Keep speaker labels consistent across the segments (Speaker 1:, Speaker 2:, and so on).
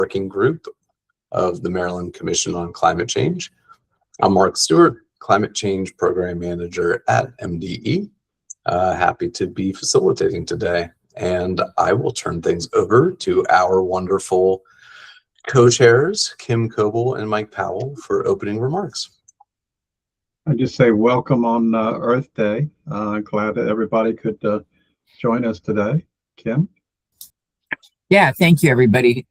Speaker 1: Working Group of the Maryland Commission on Climate Change. I'm Mark Stewart, Climate Change Program Manager at MDE. Happy to be facilitating today, and I will turn things over to our wonderful co-chairs, Kim Coble and Mike Powell, for opening remarks.
Speaker 2: I just say welcome on Earth Day. Glad that everybody could join us today. Kim?
Speaker 3: Yeah, thank you, everybody.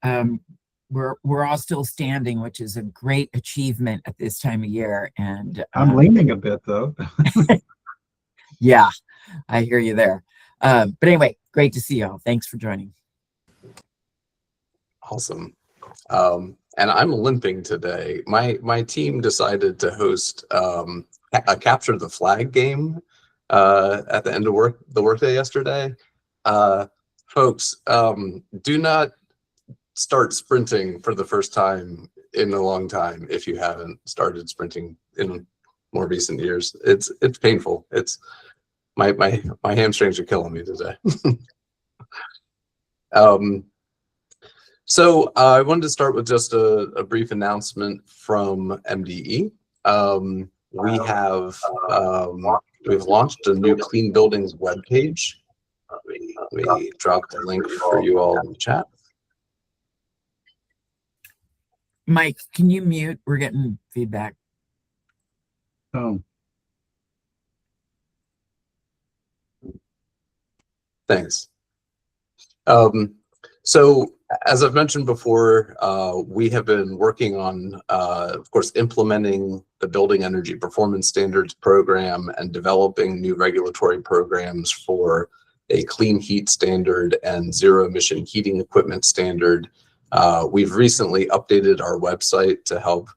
Speaker 3: We're all still standing, which is a great achievement at this time of year. And
Speaker 2: I'm leaning a bit, though.
Speaker 3: Yeah, I hear you there. But anyway, great to see y'all. Thanks for joining.
Speaker 1: Awesome. And I'm limping today. My team decided to host a capture the flag game at the end of the workday yesterday. Folks, do not start sprinting for the first time in a long time if you haven't started sprinting in more recent years. It's painful. It's my hamstrings are killing me today. So I wanted to start with just a brief announcement from MDE. We've launched a new Clean Buildings webpage. Let me drop the link for you all in the chat.
Speaker 3: Mike, can you mute? We're getting feedback.
Speaker 2: Oh.
Speaker 1: Thanks. So as I've mentioned before, we have been working on, of course, implementing the Building Energy Performance Standards program and developing new regulatory programs for a clean heat standard and zero emission heating equipment standard. We've recently updated our website to help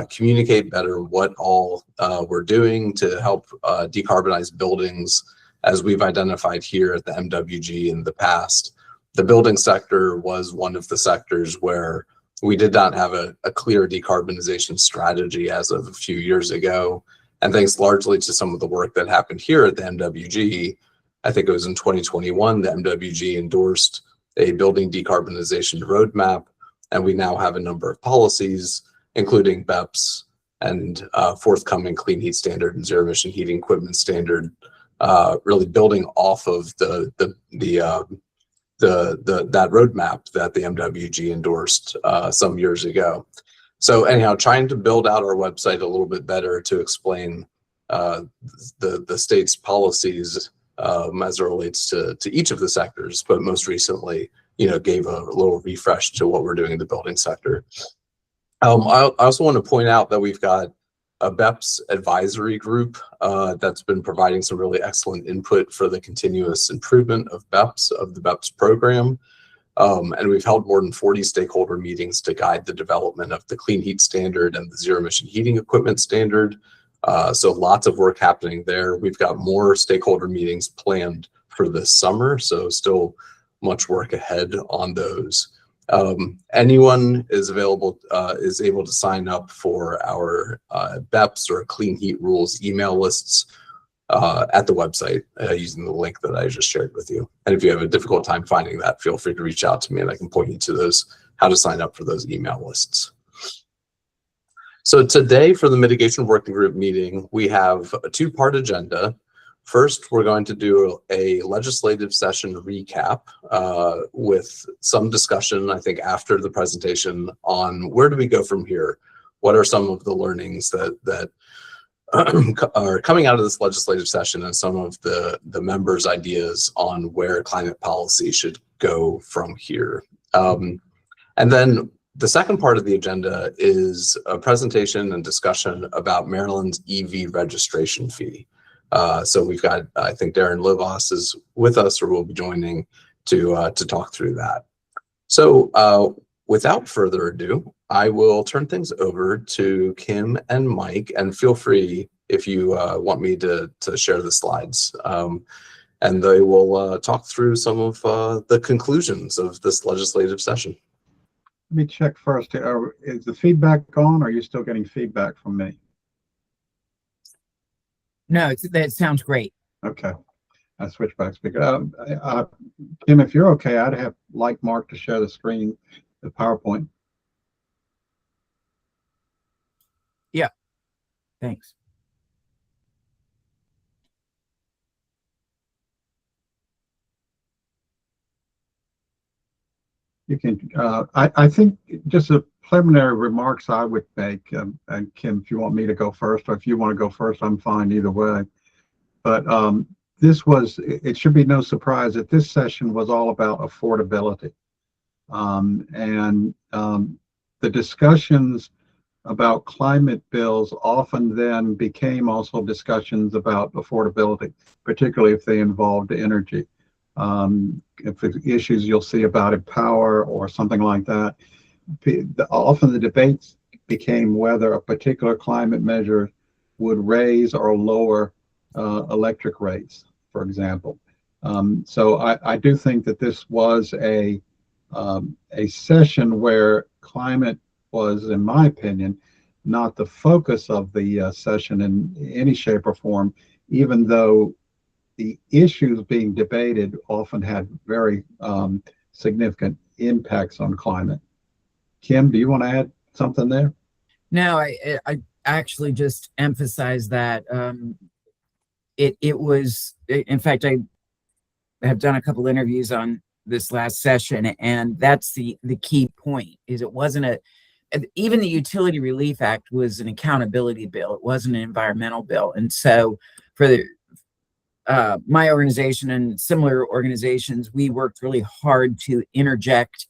Speaker 1: communicate better what all we're doing to help decarbonize buildings, as we've identified here at the MWG in the past. The building sector was one of the sectors where we did not have a clear decarbonization strategy as of a few years ago. And thanks largely to some of the work that happened here at the MWG, I think it was in 2021, the MWG endorsed a building decarbonization roadmap, and we now have a number of policies, including BEPS and forthcoming clean heat standard and zero emission heating equipment standard, really building off of that roadmap that the MWG endorsed some years ago. So anyhow, trying to build out our website a little bit better to explain the state's policies as it relates to each of the sectors, but most recently, gave a little refresh to what we're doing in the building sector. I also want to point out that we've got a BEPS advisory group that's been providing some really excellent input for the continuous improvement of the BEPS program. And we've held more than 40 stakeholder meetings to guide the development of the clean heat standard and the zero emission heating equipment standard. So lots of work happening there. We've got more stakeholder meetings planned for this summer, so still much work ahead on those. Anyone is able to sign up for our BEPS or Clean Heat Rules email lists at the website using the link that I just shared with you. And if you have a difficult time finding that, feel free to reach out to me and I can point you to how to sign up for those email lists. So today for the Mitigation Working Group meeting, we have a two-part agenda. First, we're going to do a legislative session recap with some discussion, I think, after the presentation on where do we go from here? What are some of the learnings that are coming out of this legislative session and some of the members' ideas on where climate policy should go from here? And then the second part of the agenda is a presentation and discussion about Maryland's EV registration fee. So we've got, I think Darren Livas is with us or will be joining to talk through that. So without further ado, I will turn things over to Kim and Mike, and feel free if you want me to share the slides. And they will talk through some of the conclusions of this legislative session.
Speaker 2: Let me check first. Is the feedback on, or are you still getting feedback from me?
Speaker 3: No, that sounds great.
Speaker 2: Okay. I switch back speaker. Kim, if you're okay, I'd like Mark to share the screen the PowerPoint.
Speaker 3: Yeah, thanks.
Speaker 2: You can, I think just a preliminary remarks I would make, and Kim, if you want me to go first, or if you want to go first, I'm fine either way. But it should be no surprise that this session was all about affordability. The discussions about climate bills often then became also discussions about affordability, particularly if they involved energy. If the issues you'll see about power or something like that, often the debates became whether a particular climate measure would raise or lower electric rates, for example. So I do think that this was a session where climate was, in my opinion, not the focus of the session in any shape or form, even though the issues being debated often had very significant impacts on climate. Kim, do you want to add something there?
Speaker 3: No, I actually just emphasize that it was, in fact, I have done a couple interviews on this last session, and that's the key point. Is it wasn't even the Utility Relief Act was an accountability bill. It wasn't an environmental bill, and so for my organization and similar organizations, we worked really hard to interject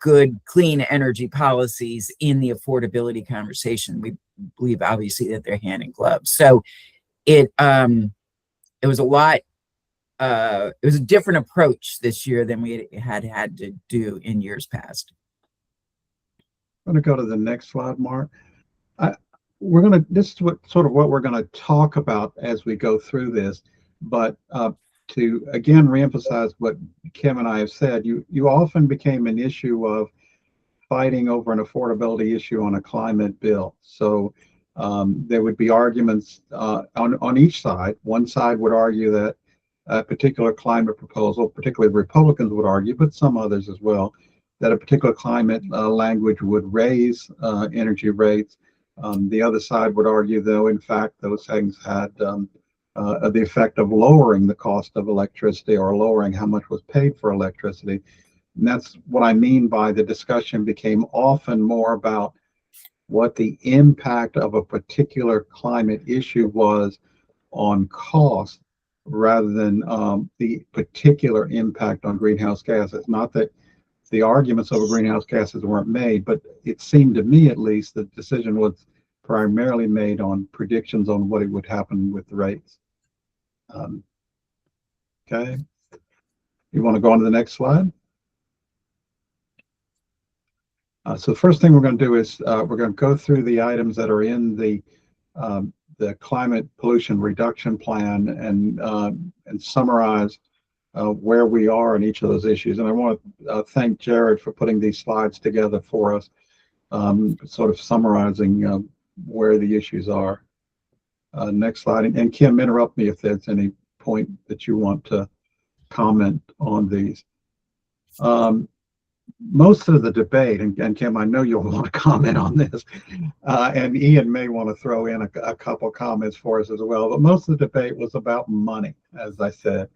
Speaker 3: good, clean energy policies in the affordability conversation. We believe, obviously, that they're hand in glove. So it was a lot. It was a different approach this year than we had to do in years past.
Speaker 2: I'm going to go to the next slide, Mark. This is what we're going to talk about as we go through this. But to again reemphasize what Kim and I have said, you often became an issue of fighting over an affordability issue on a climate bill. So there would be arguments on each side. One side would argue that a particular climate proposal, particularly Republicans would argue, but some others as well, that a particular climate language would raise energy rates. The other side would argue, though, in fact, those things had the effect of lowering the cost of electricity or lowering how much was paid for electricity. And that's what I mean by the discussion became often more about what the impact of a particular climate issue was on cost rather than the particular impact on greenhouse gases. Not that the arguments over greenhouse gases weren't made, but it seemed to me, at least, the decision was primarily made on predictions on what it would happen with the rates. Okay. You want to go on to the next slide? So the first thing we're going to do is we're going to go through the items that are in the climate pollution reduction plan and summarize where we are in each of those issues. And I want to thank Jared for putting these slides together for us, sort of summarizing where the issues are. Next slide. And Kim, interrupt me if there's any point that you want to comment on these. Most of the debate, and Kim, I know you'll want to comment on this, and Ian may want to throw in a couple comments for us as well, but most of the debate was about money, as I said,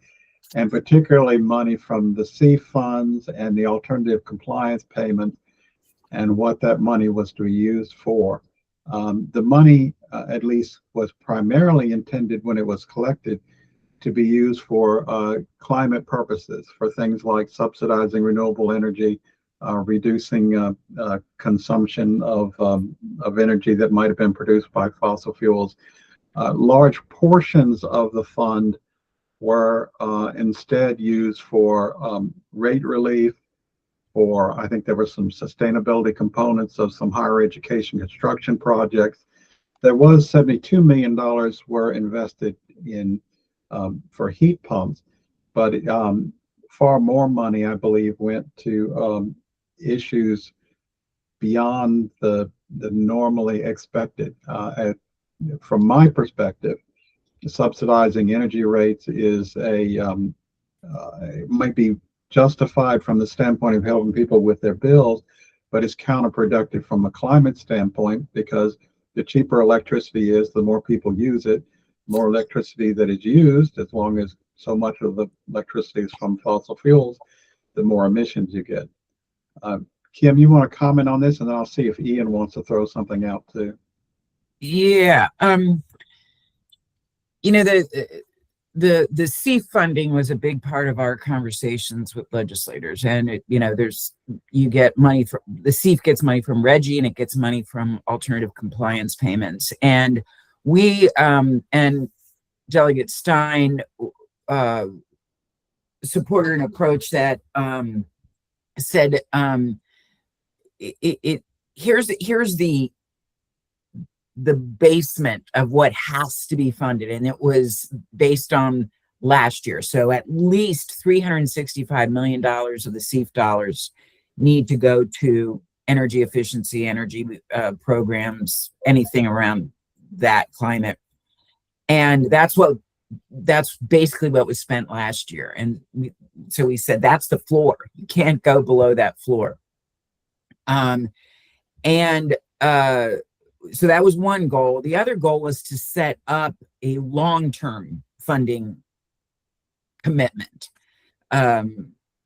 Speaker 2: and particularly money from the C funds and the alternative compliance payments and what that money was to be used for. The money, at least, was primarily intended when it was collected to be used for climate purposes, for things like subsidizing renewable energy, reducing consumption of energy that might have been produced by fossil fuels. Large portions of the fund were instead used for rate relief, or I think there were some sustainability components of some higher education construction projects. There was $72 million were invested in for heat pumps, but far more money, I believe, went to issues beyond the normally expected. From my perspective, subsidizing energy rates is it might be justified from the standpoint of helping people with their bills, but it's counterproductive from a climate standpoint because the cheaper electricity is, the more people use it, more electricity that is used, as long as so much of the electricity is from fossil fuels, the more emissions you get. Kim, you want to comment on this, and then I'll see if Ian wants to throw something out too.
Speaker 3: Yeah. You know, the SEEF funding was a big part of our conversations with legislators, and you get money from the SEEF gets money from Reggie, and it gets money from alternative compliance payments, and we and Delegate Stein supported an approach that said here's the basement of what has to be funded, and it was based on last year. So at least $365 million of the SEEF dollars need to go to energy efficiency, energy programs, anything around that climate. And that's basically what was spent last year. And so we said, that's the floor. You can't go below that floor. So that was one goal. The other goal was to set up a long-term funding commitment.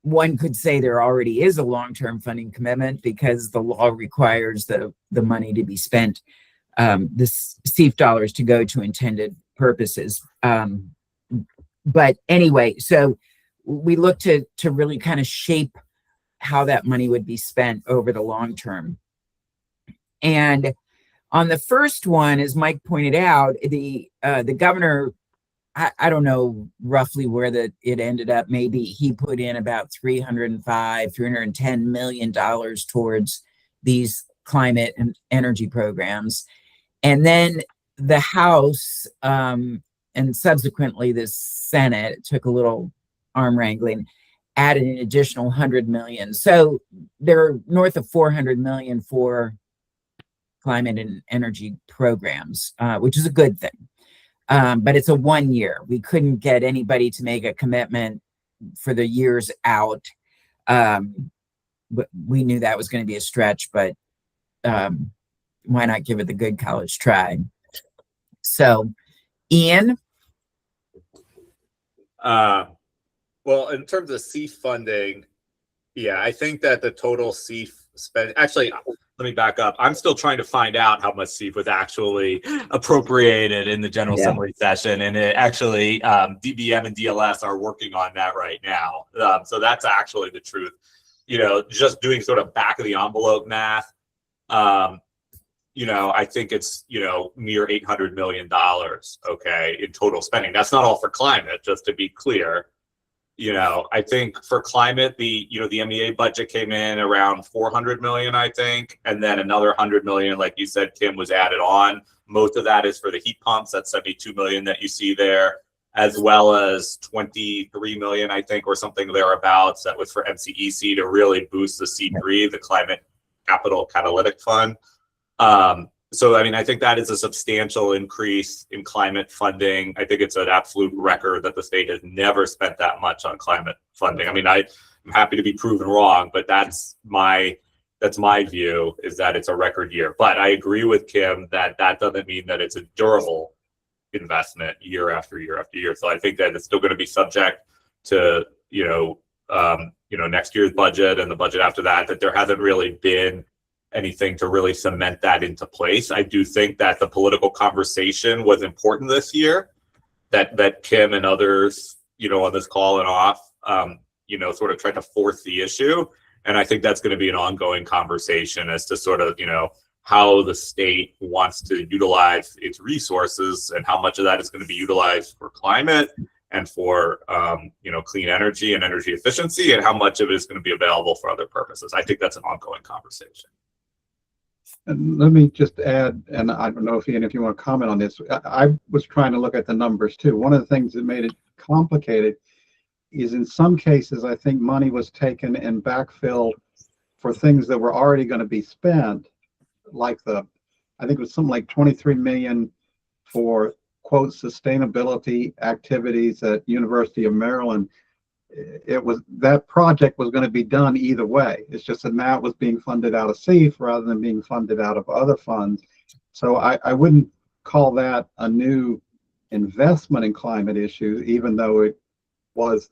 Speaker 3: One could say there already is a long-term funding commitment because the law requires the money to be spent, the SEEF dollars to go to intended purposes. But anyway, so we looked to really kind of shape how that money would be spent over the long term. And on the first one, as Mike pointed out, the governor, I don't know roughly where it ended up. Maybe he put in about $310 million towards these climate and energy programs. And then the House and subsequently the Senate took a little arm wrangling, added an additional $100 million. So they're north of $400 million for climate and energy programs, which is a good thing. But it's a 1 year. We couldn't get anybody to make a commitment for the years out. But we knew that was going to be a stretch, but why not give it the good college try? So, Ian?
Speaker 4: Well, in terms of SEEF funding, yeah, I think that the total SEEF spend, actually, let me back up. I'm still trying to find out how much SEEF was actually appropriated in the General Assembly session. And it actually, DBM and DLS are working on that right now. So that's actually the truth. Just doing sort of back of the envelope math, I think it's, near $800 million, okay, in total spending. That's not all for climate, just to be clear. I think for climate, the MEA budget came in around 400 million, I think. And then another 100 million, like you said, Kim, was added on. Most of that is for the heat pumps. That's 72 million that you see there, as well as 23 million, I think, or something thereabouts. That was for MCEC to really boost the C3, the Climate Capital Catalytic Fund. So, I think that is a substantial increase in climate funding. I think it's an absolute record that the state has never spent that much on climate funding. I'm happy to be proven wrong, but that's my view, is that it's a record year. But I agree with Kim that doesn't mean that it's a durable investment year after year after year. So I think that it's still going to be subject to, next year's budget and the budget after that there hasn't really been anything to really cement that into place. I do think that the political conversation was important this year, that Kim and others, on this call and off, sort of tried to force the issue. And I think that's going to be an ongoing conversation as to sort of, how the state wants to utilize its resources and how much of that is going to be utilized for climate and for, clean energy and energy efficiency, and how much of it is going to be available for other purposes. I think that's an ongoing conversation.
Speaker 2: And let me just add, and I don't know if Ian, if you want to comment on this, I was trying to look at the numbers too. One of the things that made it complicated is in some cases, I think money was taken and backfilled for things that were already going to be spent, like I think it was something like 23 million for, quote, sustainability activities at University of Maryland. that project was going to be done either way. It's just that now it was being funded out of CEF rather than being funded out of other funds. So I wouldn't call that a new investment in climate issues, even though it was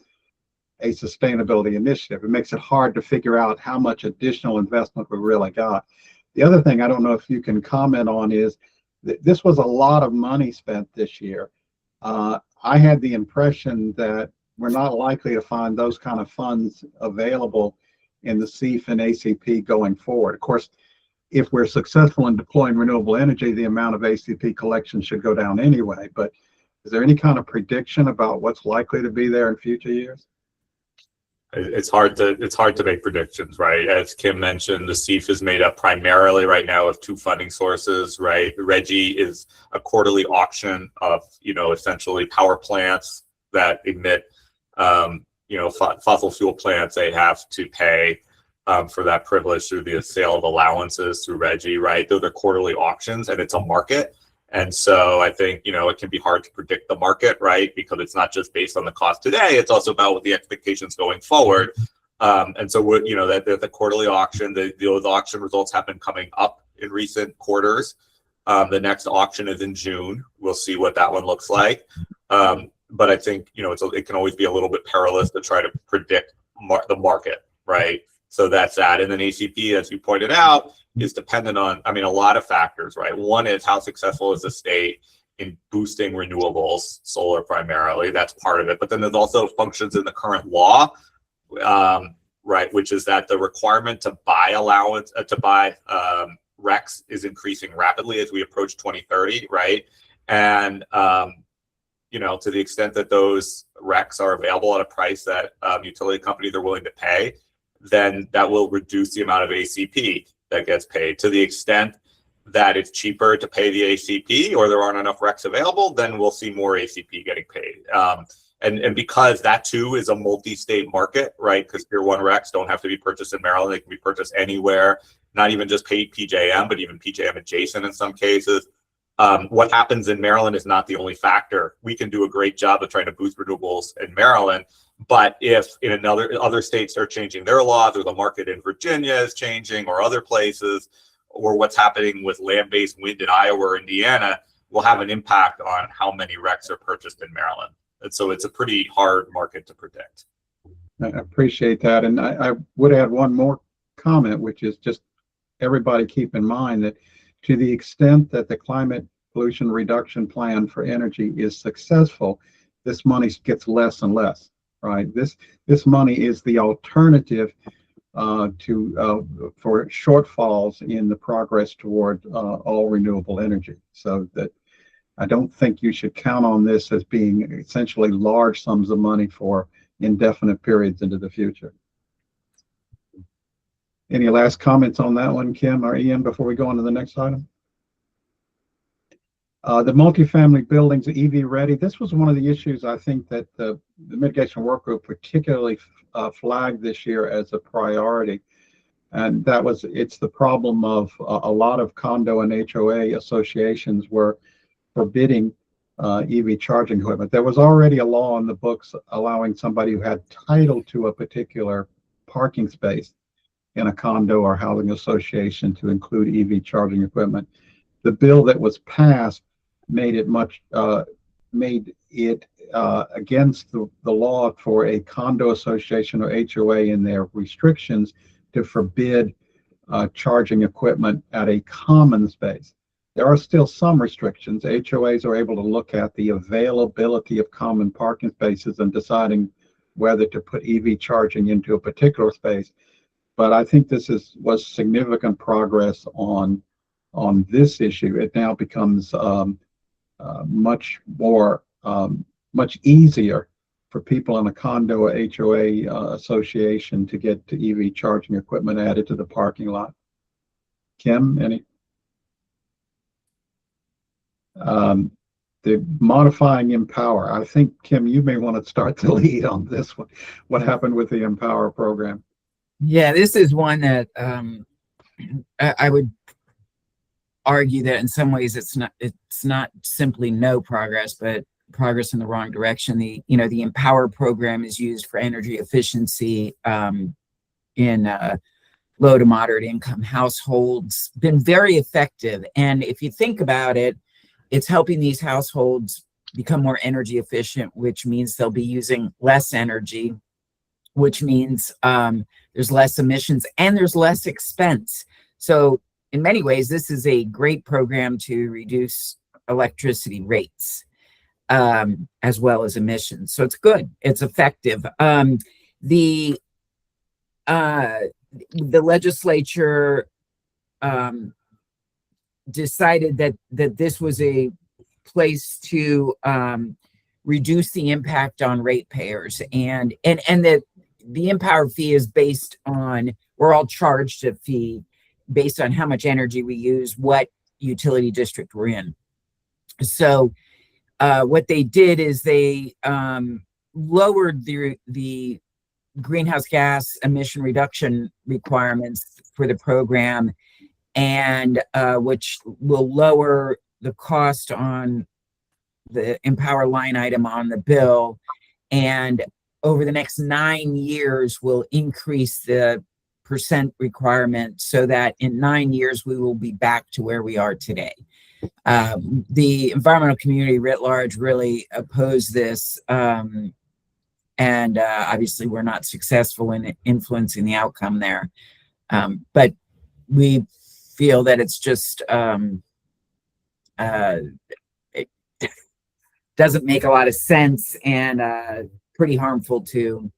Speaker 2: a sustainability initiative. It makes it hard to figure out how much additional investment we really got. The other thing I don't know if you can comment on is this was a lot of money spent this year. I had the impression that we're not likely to find those kind of funds available in the CEF and ACP going forward. Of course, if we're successful in deploying renewable energy, the amount of ACP collection should go down anyway. But is there any kind of prediction about what's likely to be there in future years?
Speaker 4: It's hard to make predictions, right? As Kim mentioned, the CEF is made up primarily right now of two funding sources, right? RGGI is a quarterly auction of, essentially power plants that emit, fossil fuel plants. They have to pay for that privilege through the sale of allowances through RGGI, right? Those are quarterly auctions, and it's a market. And so I think, it can be hard to predict the market, right? Because it's not just based on the cost today, it's also about what the expectations going forward. And so that the quarterly auction, those auction results have been coming up in recent quarters. The next auction is in June. We'll see what that one looks like. But I think, it can always be a little bit perilous to try to predict the market, right? So that's that. And then ACP, as you pointed out, is dependent on, a lot of factors, right? One is how successful is the state in boosting renewables, solar primarily. That's part of it. But then there's also functions in the current law, right? Which is that the requirement to buy RECs is increasing rapidly as we approach 2030, right? And, to the extent that those RECs are available at a price that utility companies are willing to pay, then that will reduce the amount of ACP that gets paid. To the extent that it's cheaper to pay the ACP or there aren't enough RECs available, then we'll see more ACP getting paid. And because that too is a multi-state market, right? Because Tier 1 RECs don't have to be purchased in Maryland. They can be purchased anywhere, not even just paid PJM, but even PJM adjacent in some cases. What happens in Maryland is not the only factor. We can do a great job of trying to boost renewables in Maryland, but if in other states are changing their laws, or the market in Virginia is changing, or other places, or what's happening with land-based wind in Iowa or Indiana, will have an impact on how many RECs are purchased in Maryland. And so it's a pretty hard market to predict.
Speaker 2: I appreciate that. And I would add one more comment, which is just everybody keep in mind that to the extent that the climate pollution reduction plan for energy is successful, this money gets less and less, right? This money is the alternative for shortfalls in the progress toward all renewable energy. So that I don't think you should count on this as being essentially large sums of money for indefinite periods into the future. Any last comments on that one, Kim or Ian, before we go on to the next item? The multifamily buildings, EV ready. This was one of the issues I think that the mitigation work group particularly flagged this year as a priority. And it's the problem of a lot of condo and HOA associations were forbidding EV charging equipment. There was already a law in the books allowing somebody who had title to a particular parking space in a condo or housing association to include EV charging equipment. The bill that was passed made it against the law for a condo association or HOA in their restrictions to forbid charging equipment at a common space. There are still some restrictions. HOAs are able to look at the availability of common parking spaces and deciding whether to put EV charging into a particular space. But I think this was significant progress on this issue. It now becomes much easier for people in a condo or HOA association to get to EV charging equipment added to the parking lot. Kim, any? The modifying Empower. I think, Kim, you may want to start the lead on this one. What happened with the Empower program?
Speaker 3: Yeah, this is one that I would argue that in some ways it's not simply no progress, but progress in the wrong direction. The Empower program is used for energy efficiency in low to moderate income households. Been very effective. And if you think about it, it's helping these households become more energy efficient, which means they'll be using less energy, which means there's less emissions and there's less expense. So in many ways, this is a great program to reduce electricity rates as well as emissions. So it's good. It's effective. The legislature decided that this was a place to reduce the impact on ratepayers, and that the Empower fee is based on, we're all charged a fee based on how much energy we use, what utility district we're in. So what they did is they lowered the greenhouse gas emission reduction requirements for the program, and which will lower the cost on the Empower line item on the bill, and over the next 9 years will increase the percent requirement so that in 9 years we will be back to where we are today. The environmental community writ large really opposed this, and obviously we're not successful in influencing the outcome there. But we feel that it's just it doesn't make a lot of sense, and pretty harmful to,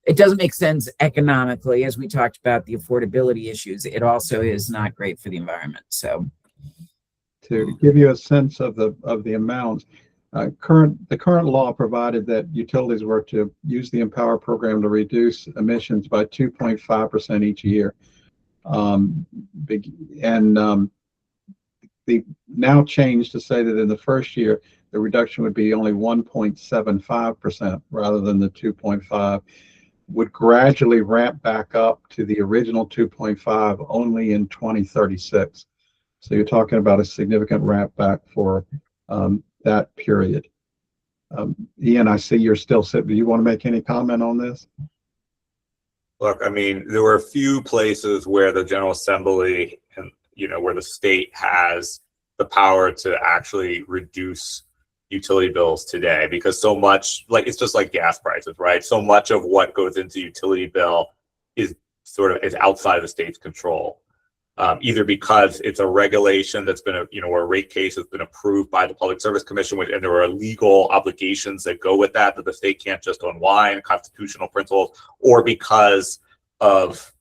Speaker 3: it doesn't make sense economically, as we talked about the affordability issues. It also is not great for the environment. So
Speaker 2: to give you a sense of the amounts, the current law provided that utilities were to use the Empower program to reduce emissions by 2.5% each year. The now changed to say that in the first year, the reduction would be only 1.75% rather than the 2.5, would gradually ramp back up to the original 2.5 only in 2036. So you're talking about a significant ramp back for that period. Ian, I see you're still sitting. Do you want to make any comment on this?
Speaker 4: Look, I mean, there were a few places where the General Assembly and, where the state has the power to actually reduce utility bills today, because so much, like, it's just like gas prices, right? So much of what goes into utility bill is outside of the state's control. Either because it's a regulation that's been or a rate case that's been approved by the Public Service Commission, and there are legal obligations that go with that the state can't just unwind, constitutional principles, or because of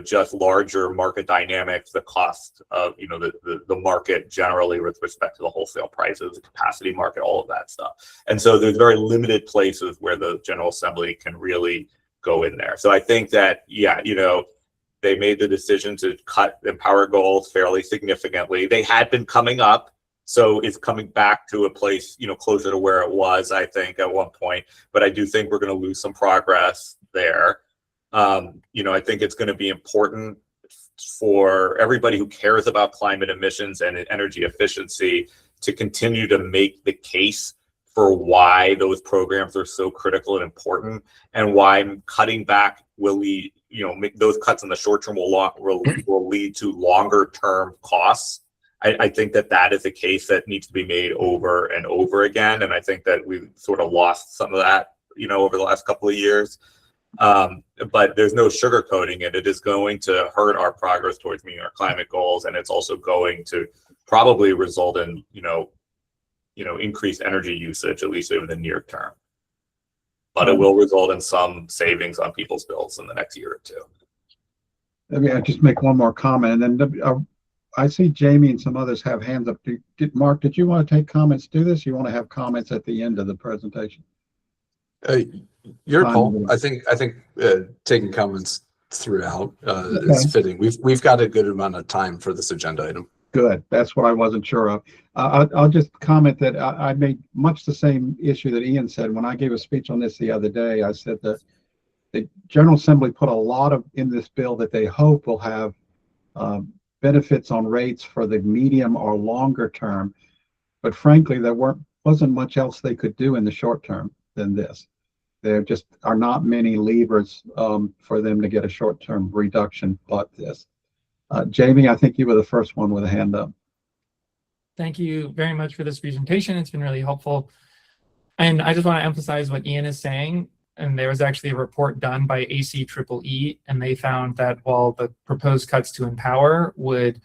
Speaker 4: just larger market dynamics, the cost of the market generally with respect to the wholesale prices, the capacity market, all of that stuff. And so there's very limited places where the General Assembly can really go in there. So I think that they made the decision to cut Empower goals fairly significantly. They had been coming up, so it's coming back to a place, closer to where it was, I think, at one point. But I do think we're going to lose some progress there. I think it's going to be important for everybody who cares about climate emissions and energy efficiency to continue to make the case for why those programs are so critical and important, and why cutting back will lead, make those cuts in the short term will lead to longer term costs. I think that is a case that needs to be made over and over again, and I think that we've sort of lost some of that, over the last couple of years. But there's no sugarcoating it. It is going to hurt our progress towards meeting our climate goals, and it's also going to probably result in increased energy usage, at least over the near term. But it will result in some savings on people's bills in the next year or two.
Speaker 2: Let me just make one more comment, and then I see Jamie and some others have hands up. Mark, did you want to take comments? Do this. You want to have comments at the end of the presentation?
Speaker 1: Your call. I think taking comments throughout is fitting. We've got a good amount of time for this agenda item.
Speaker 2: Good. That's what I wasn't sure of. I'll just comment that I made much the same issue that Ian said when I gave a speech on this the other day. I said that the General Assembly put a lot in this bill that they hope will have benefits on rates for the medium or longer term. But frankly, there weren't wasn't much else they could do in the short term than this. There just are not many levers for them to get a short-term reduction but this. Jamie, I think you were the first one with a hand up.
Speaker 5: Thank you very much for this presentation. It's been really helpful. And I just want to emphasize what Ian is saying. And there was actually a report done by ACEEE, and they found that while the proposed cuts to Empower would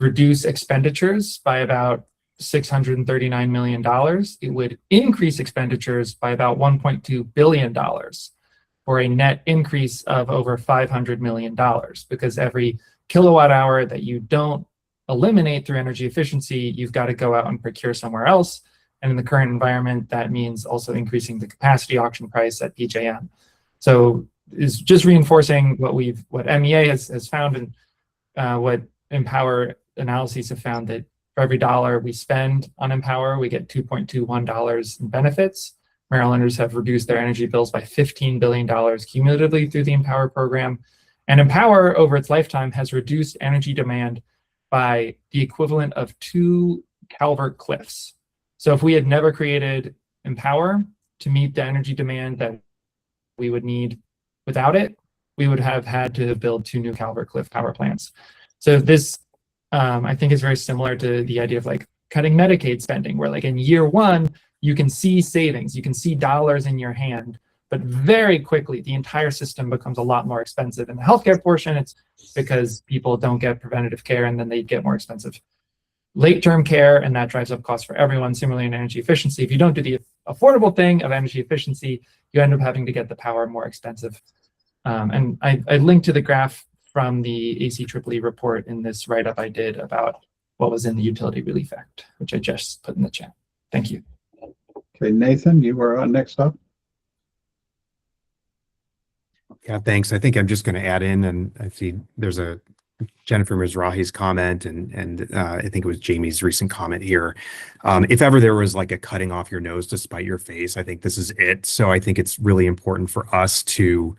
Speaker 5: reduce expenditures by about $639 million, it would increase expenditures by about $1.2 billion, for a net increase of over $500 million, because every kilowatt hour that you don't eliminate through energy efficiency, you've got to go out and procure somewhere else. And in the current environment, that means also increasing the capacity auction price at PJM. So it's just reinforcing what MEA has found, and what Empower analyses have found, that for every dollar we spend on Empower, we get $2.21 in benefits. Marylanders have reduced their energy bills by $15 billion cumulatively through the Empower program. And Empower, over its lifetime, has reduced energy demand by the equivalent of 2 Calvert Cliffs. So if we had never created Empower to meet the energy demand that we would need without it, we would have had to build 2 new Calvert Cliff power plants. So this, I think, is very similar to the idea of like cutting Medicaid spending, where like in year 1, you can see savings, you can see dollars in your hand, but very quickly the entire system becomes a lot more expensive. In the healthcare portion, it's because people don't get preventative care, and then they get more expensive late-term care, and that drives up costs for everyone. Similarly, in energy efficiency, if you don't do the affordable thing of energy efficiency, you end up having to get the power more expensive. And I linked to the graph from the ACEEE report in this write-up I did about what was in the Utility Relief Act, which I just put in the chat. Thank you.
Speaker 2: Okay, Nathan, you were next up.
Speaker 6: Yeah, thanks. I think I'm just going to add in, and I see there's a Jennifer Mizrahi's comment, and I think it was Jamie's recent comment here. If ever there was like a cutting off your nose to spite your face, I think this is it. So I think it's really important for us to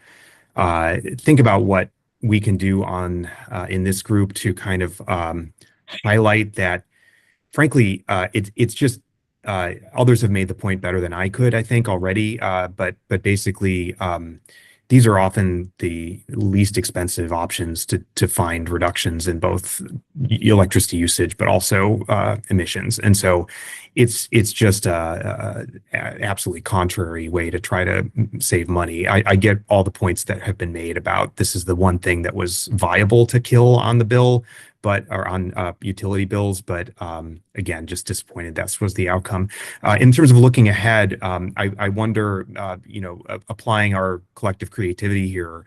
Speaker 6: think about what we can do on in this group to kind of highlight that, frankly, it's just others have made the point better than I could, I think, already. But basically, these are often the least expensive options to find reductions in both electricity usage, but also emissions. And so it's just a absolutely contrary way to try to save money. I get all the points that have been made about this is the one thing that was viable to kill on the bill, or on utility bills, but again, just disappointed that was the outcome. In terms of looking ahead, I wonder, applying our collective creativity here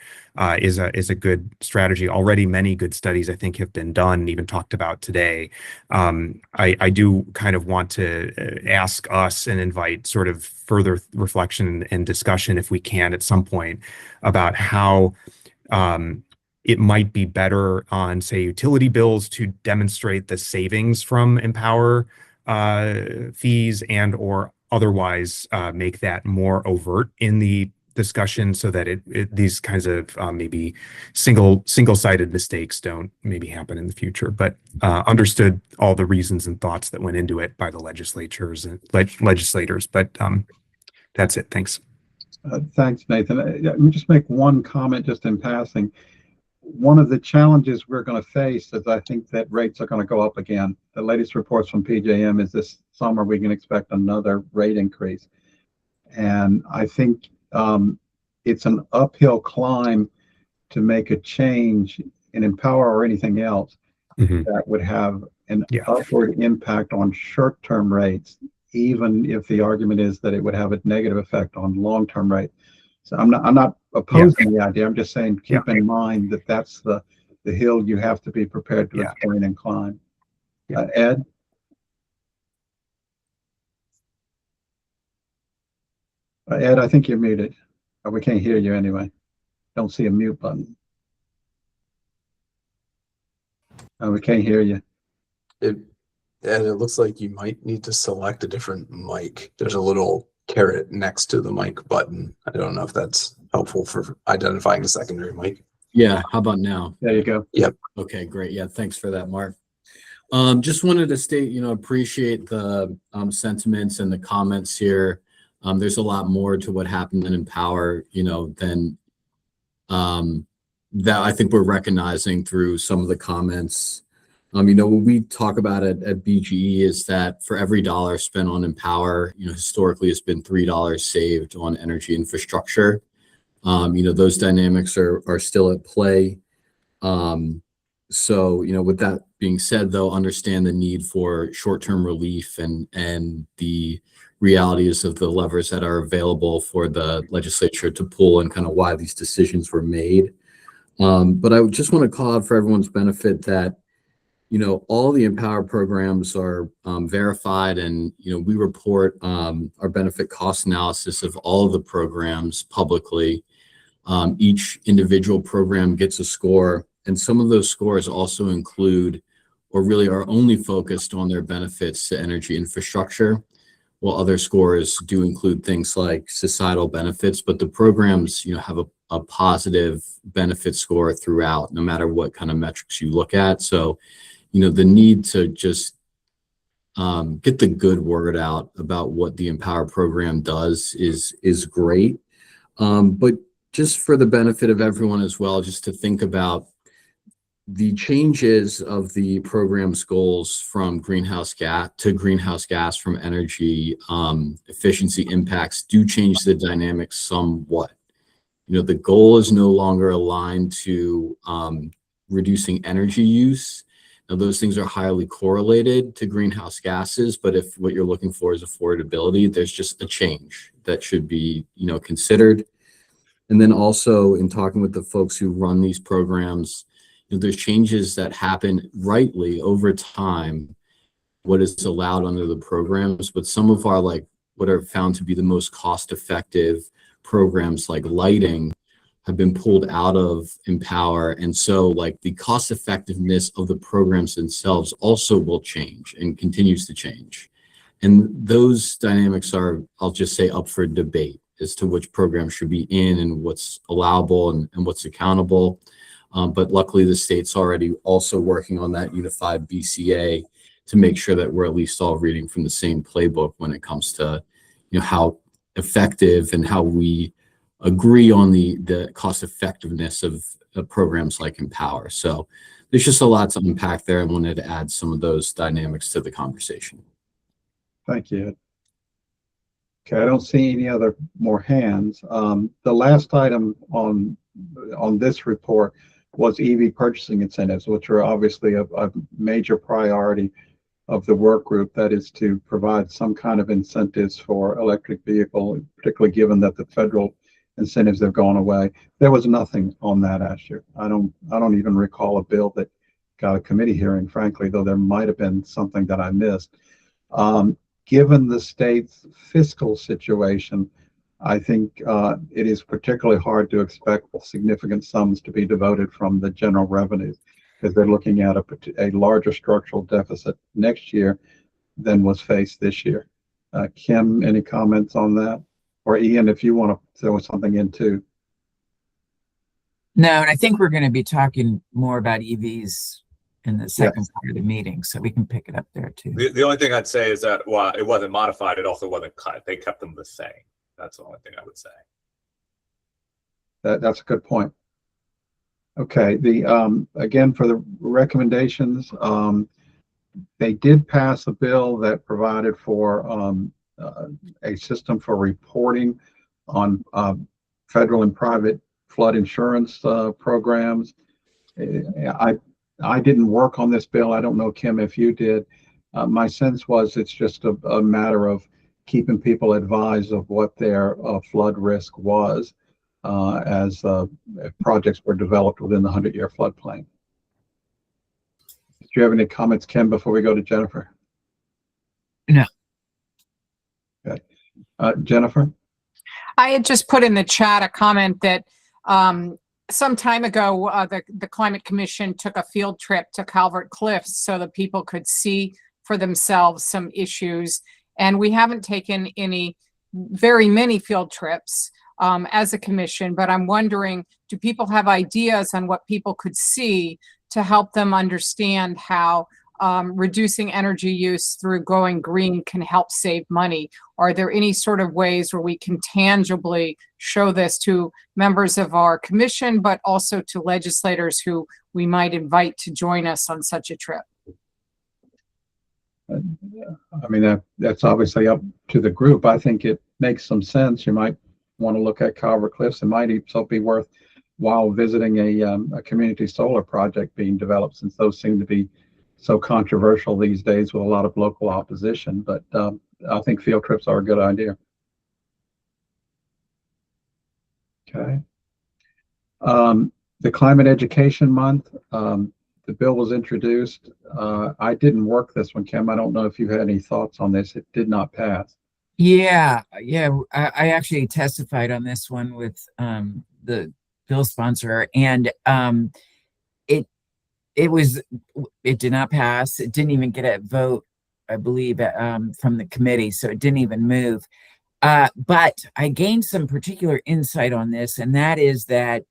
Speaker 6: is a good strategy. Already, many good studies I think have been done, even talked about today. I do kind of want to ask us and invite sort of further reflection and discussion, if we can, at some point, about how it might be better on, say, utility bills to demonstrate the savings from Empower fees, and or otherwise make that more overt in the discussion, so that these kinds of maybe single-sided mistakes don't maybe happen in the future. But understood all the reasons and thoughts that went into it by the legislators and legislators. But that's it. Thanks.
Speaker 2: Thanks, Nathan. Let me just make one comment just in passing. One of the challenges we're going to face is I think that rates are going to go up again. The latest reports from PJM is this summer we can expect another rate increase. And I think it's an uphill climb to make a change in Empower or anything else that would have an upward impact on short-term rates, even if the argument is that it would have a negative effect on long-term rates. So I'm not opposing the idea. I'm just saying keep in mind that that's the hill you have to be prepared to explain and climb. Ed? Ed, I think you're muted. We can't hear you anyway. Don't see a mute button. We can't hear you.
Speaker 1: And it looks like you might need to select a different mic. There's a little caret next to the mic button. I don't know if that's helpful for identifying a secondary mic.
Speaker 7: Yeah, how about now?
Speaker 2: There you go.
Speaker 1: Yep.
Speaker 7: Okay, great. Yeah, thanks for that, Mark. Just wanted to state, appreciate the sentiments and the comments here. There's a lot more to what happened in Empower, than that I think we're recognizing through some of the comments. What we talk about at BGE is that for every dollar spent on Empower, historically it's been $3 saved on energy infrastructure. Those dynamics are still at play. So, with that being said, though, understand the need for short-term relief and the realities of the levers that are available for the legislature to pull and kind of why these decisions were made. But I just want to call out for everyone's benefit that, all the Empower programs are verified, and, we report our benefit cost analysis of all of the programs publicly. Each individual program gets a score, and some of those scores also include or really are only focused on their benefits to energy infrastructure, while other scores do include things like societal benefits. But the programs, have a positive benefit score throughout, no matter what kind of metrics you look at. So, the need to just get the good word out about what the Empower program does is great. But just for the benefit of everyone as well, just to think about the changes of the program's goals from greenhouse gas from energy efficiency impacts do change the dynamics somewhat. The goal is no longer aligned to reducing energy use. Now, those things are highly correlated to greenhouse gases, but if what you're looking for is affordability, there's just a change that should be, considered. And then also in talking with the folks who run these programs, there's changes that happen rightly over time, what is allowed under the programs, but some of our what are found to be the most cost-effective programs like lighting have been pulled out of Empower. And so the cost effectiveness of the programs themselves also will change and continues to change. And those dynamics are, I'll just say, up for debate as to which program should be in and what's allowable and what's accountable. But luckily the state's already also working on that unified BCA to make sure that we're at least all reading from the same playbook when it comes to, how effective and how we agree on the cost effectiveness of programs like Empower. So there's just a lot to unpack there. I wanted to add some of those dynamics to the conversation.
Speaker 2: Thank you. Okay, I don't see any other more hands. The last item on this report was EV purchasing incentives, which are obviously a major priority of the work group. That is to provide some kind of incentives for electric vehicle, particularly given that the federal incentives have gone away. There was nothing on that last year. I don't even recall a bill that got a committee hearing, frankly, though there might have been something that I missed. Given the state's fiscal situation, I think it is particularly hard to expect significant sums to be devoted from the general revenues, because they're looking at a larger structural deficit next year than was faced this year. Kim, any comments on that? Or Ian, if you want to throw something in too.
Speaker 3: No, and I think we're going to be talking more about EVs in the second part of the meeting, so we can pick it up there too.
Speaker 4: The only thing I'd say is that it wasn't modified, it also wasn't cut. They kept them the same. That's the only thing I would say.
Speaker 2: That's a good point. Okay, again, for the recommendations, they did pass a bill that provided for a system for reporting on federal and private flood insurance programs. I didn't work on this bill. I don't know, Kim, if you did. My sense was it's just a matter of keeping people advised of what their flood risk was as projects were developed within the 100-year floodplain. Do you have any comments, Kim, before we go to Jennifer?
Speaker 3: No.
Speaker 2: Okay. Jennifer?
Speaker 8: I had just put in the chat a comment that some time ago, the Climate Commission took a field trip to Calvert Cliffs so that people could see for themselves some issues. And we haven't taken very many field trips as a commission, but I'm wondering, do people have ideas on what people could see to help them understand how reducing energy use through going green can help save money? Are there any sort of ways where we can tangibly show this to members of our commission, but also to legislators who we might invite to join us on such a trip?
Speaker 2: I mean, that's obviously up to the group. I think it makes some sense. You might want to look at Calvert Cliffs. It might also be worthwhile visiting a community solar project being developed, since those seem to be so controversial these days with a lot of local opposition. But I think field trips are a good idea. Okay. The Climate Education Month. The bill was introduced. I didn't work this one, Kim. I don't know if you had any thoughts on this. It did not pass.
Speaker 3: Yeah. I actually testified on this one with the bill sponsor, and it did not pass. It didn't even get a vote, I believe, from the committee, so it didn't even move. But I gained some particular insight on this, and that is that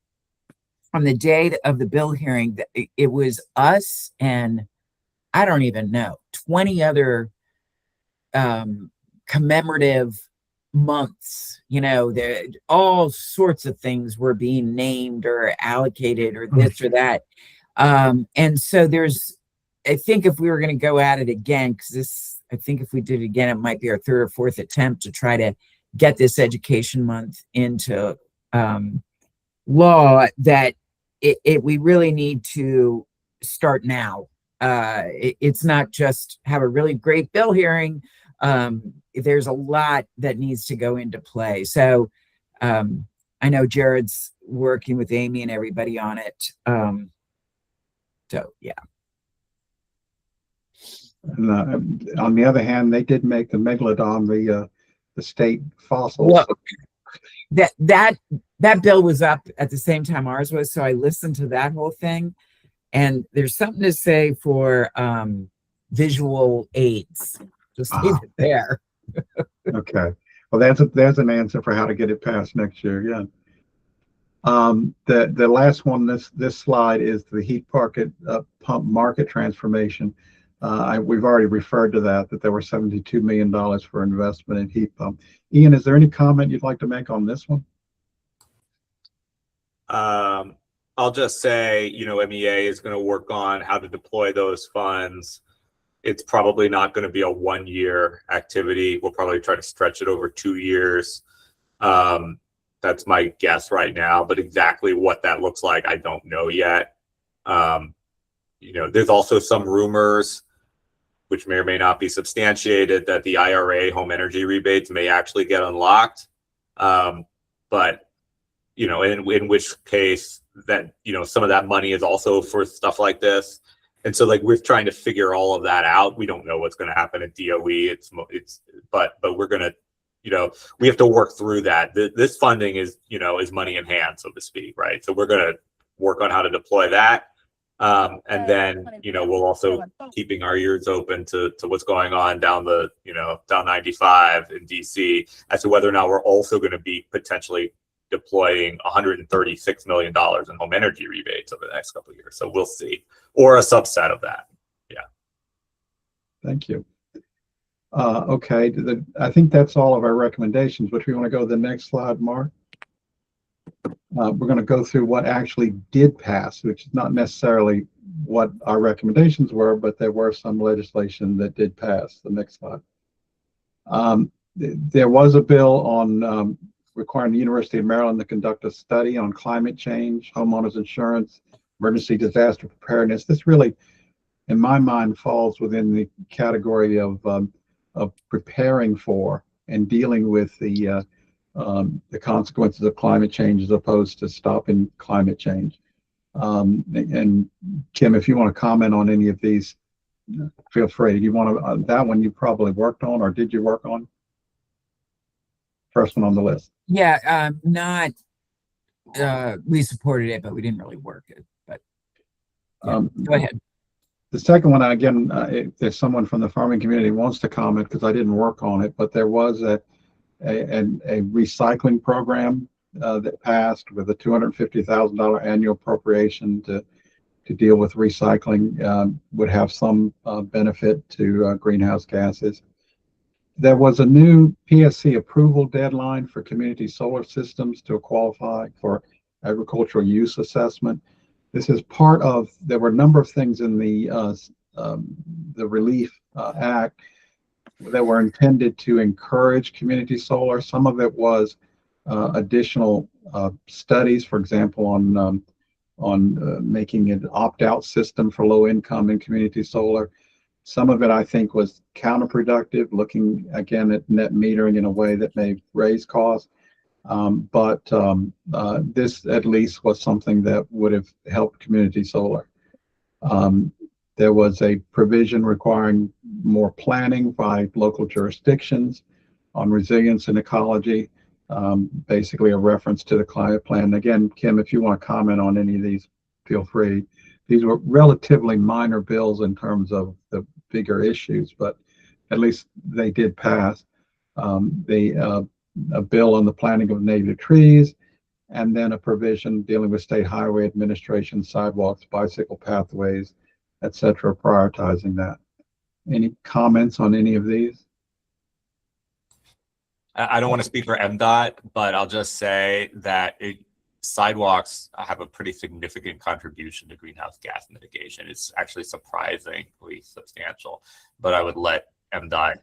Speaker 3: on the day of the bill hearing, it was us and I don't even know, 20 other commemorative months. All sorts of things were being named or allocated or this or that. And so I think if we were going to go at it again, I think if we did it again, it might be our third or fourth attempt to try to get this education month into law, that we really need to start now. It's not just have a really great bill hearing. There's a lot that needs to go into play. So I know Jared's working with Amy and everybody on it. So yeah.
Speaker 2: And, on the other hand, they did make the megalodon the state fossil.
Speaker 3: Well, that bill was up at the same time ours was, so I listened to that whole thing, and there's something to say for visual aids. Just leave it there.
Speaker 2: Okay. Well, there's an answer for how to get it passed next year. Yeah. The last one, this slide, is the heat pump market transformation. We've already referred to that there were $72 million for investment in heat pump. Ian, is there any comment you'd like to make on this one?
Speaker 4: I'll just say, MEA is going to work on how to deploy those funds. It's probably not going to be a 1-year activity. We'll probably try to stretch it over 2 years. That's my guess right now, but exactly what that looks like, I don't know yet. There's also some rumors, which may or may not be substantiated, that the IRA home energy rebates may actually get unlocked. But in which case that, some of that money is also for stuff like this. And so we're trying to figure all of that out. We don't know what's going to happen at DOE. But we're going to, we have to work through that. This funding is money in hand, so to speak, right? So we're going to work on how to deploy that. And then, we'll also keeping our ears open to what's going on down down 95 in DC as to whether or not we're also going to be potentially deploying $136 million in home energy rebates over the next couple of years. So we'll see, or a subset of that. Yeah.
Speaker 2: Thank you. Okay. I think that's all of our recommendations, but we want to go to the next slide, Mark. We're going to go through what actually did pass, which is not necessarily what our recommendations were, but there were some legislation that did pass. The next slide. There was a bill on requiring the University of Maryland to conduct a study on climate change, homeowners insurance, emergency disaster preparedness. This really, in my mind, falls within the category of preparing for and dealing with the consequences of climate change as opposed to stopping climate change. And Kim, if you want to comment on any of these, feel free. You want to, that one you probably worked on, or did you work on? First one on the list.
Speaker 3: Yeah, we supported it, but we didn't really work it. But yeah, go ahead.
Speaker 2: The second one, again, if there's someone from the farming community wants to comment, because I didn't work on it, but there was a recycling program that passed with a $250,000 annual appropriation to to deal with recycling would have some benefit to greenhouse gases. There was a new PSC approval deadline for community solar systems to qualify for agricultural use assessment. This is part of, there were a number of things in the Relief Act that were intended to encourage community solar. Some of it was additional studies, for example, on making an opt-out system for low income and community solar. Some of it, I think, was counterproductive, looking again at net metering in a way that may raise costs. But this at least was something that would have helped community solar. There was a provision requiring more planning by local jurisdictions on resilience and ecology, basically a reference to the climate plan. Again, Kim, if you want to comment on any of these, feel free. These were relatively minor bills in terms of the bigger issues, but at least they did pass. A bill on the planting of native trees, and then a provision dealing with state highway administration, sidewalks, bicycle pathways, etc., prioritizing that. Any comments on any of these?
Speaker 4: I don't want to speak for MDOT, but I'll just say that sidewalks have a pretty significant contribution to greenhouse gas mitigation. It's actually surprisingly substantial, but I would let MDOT,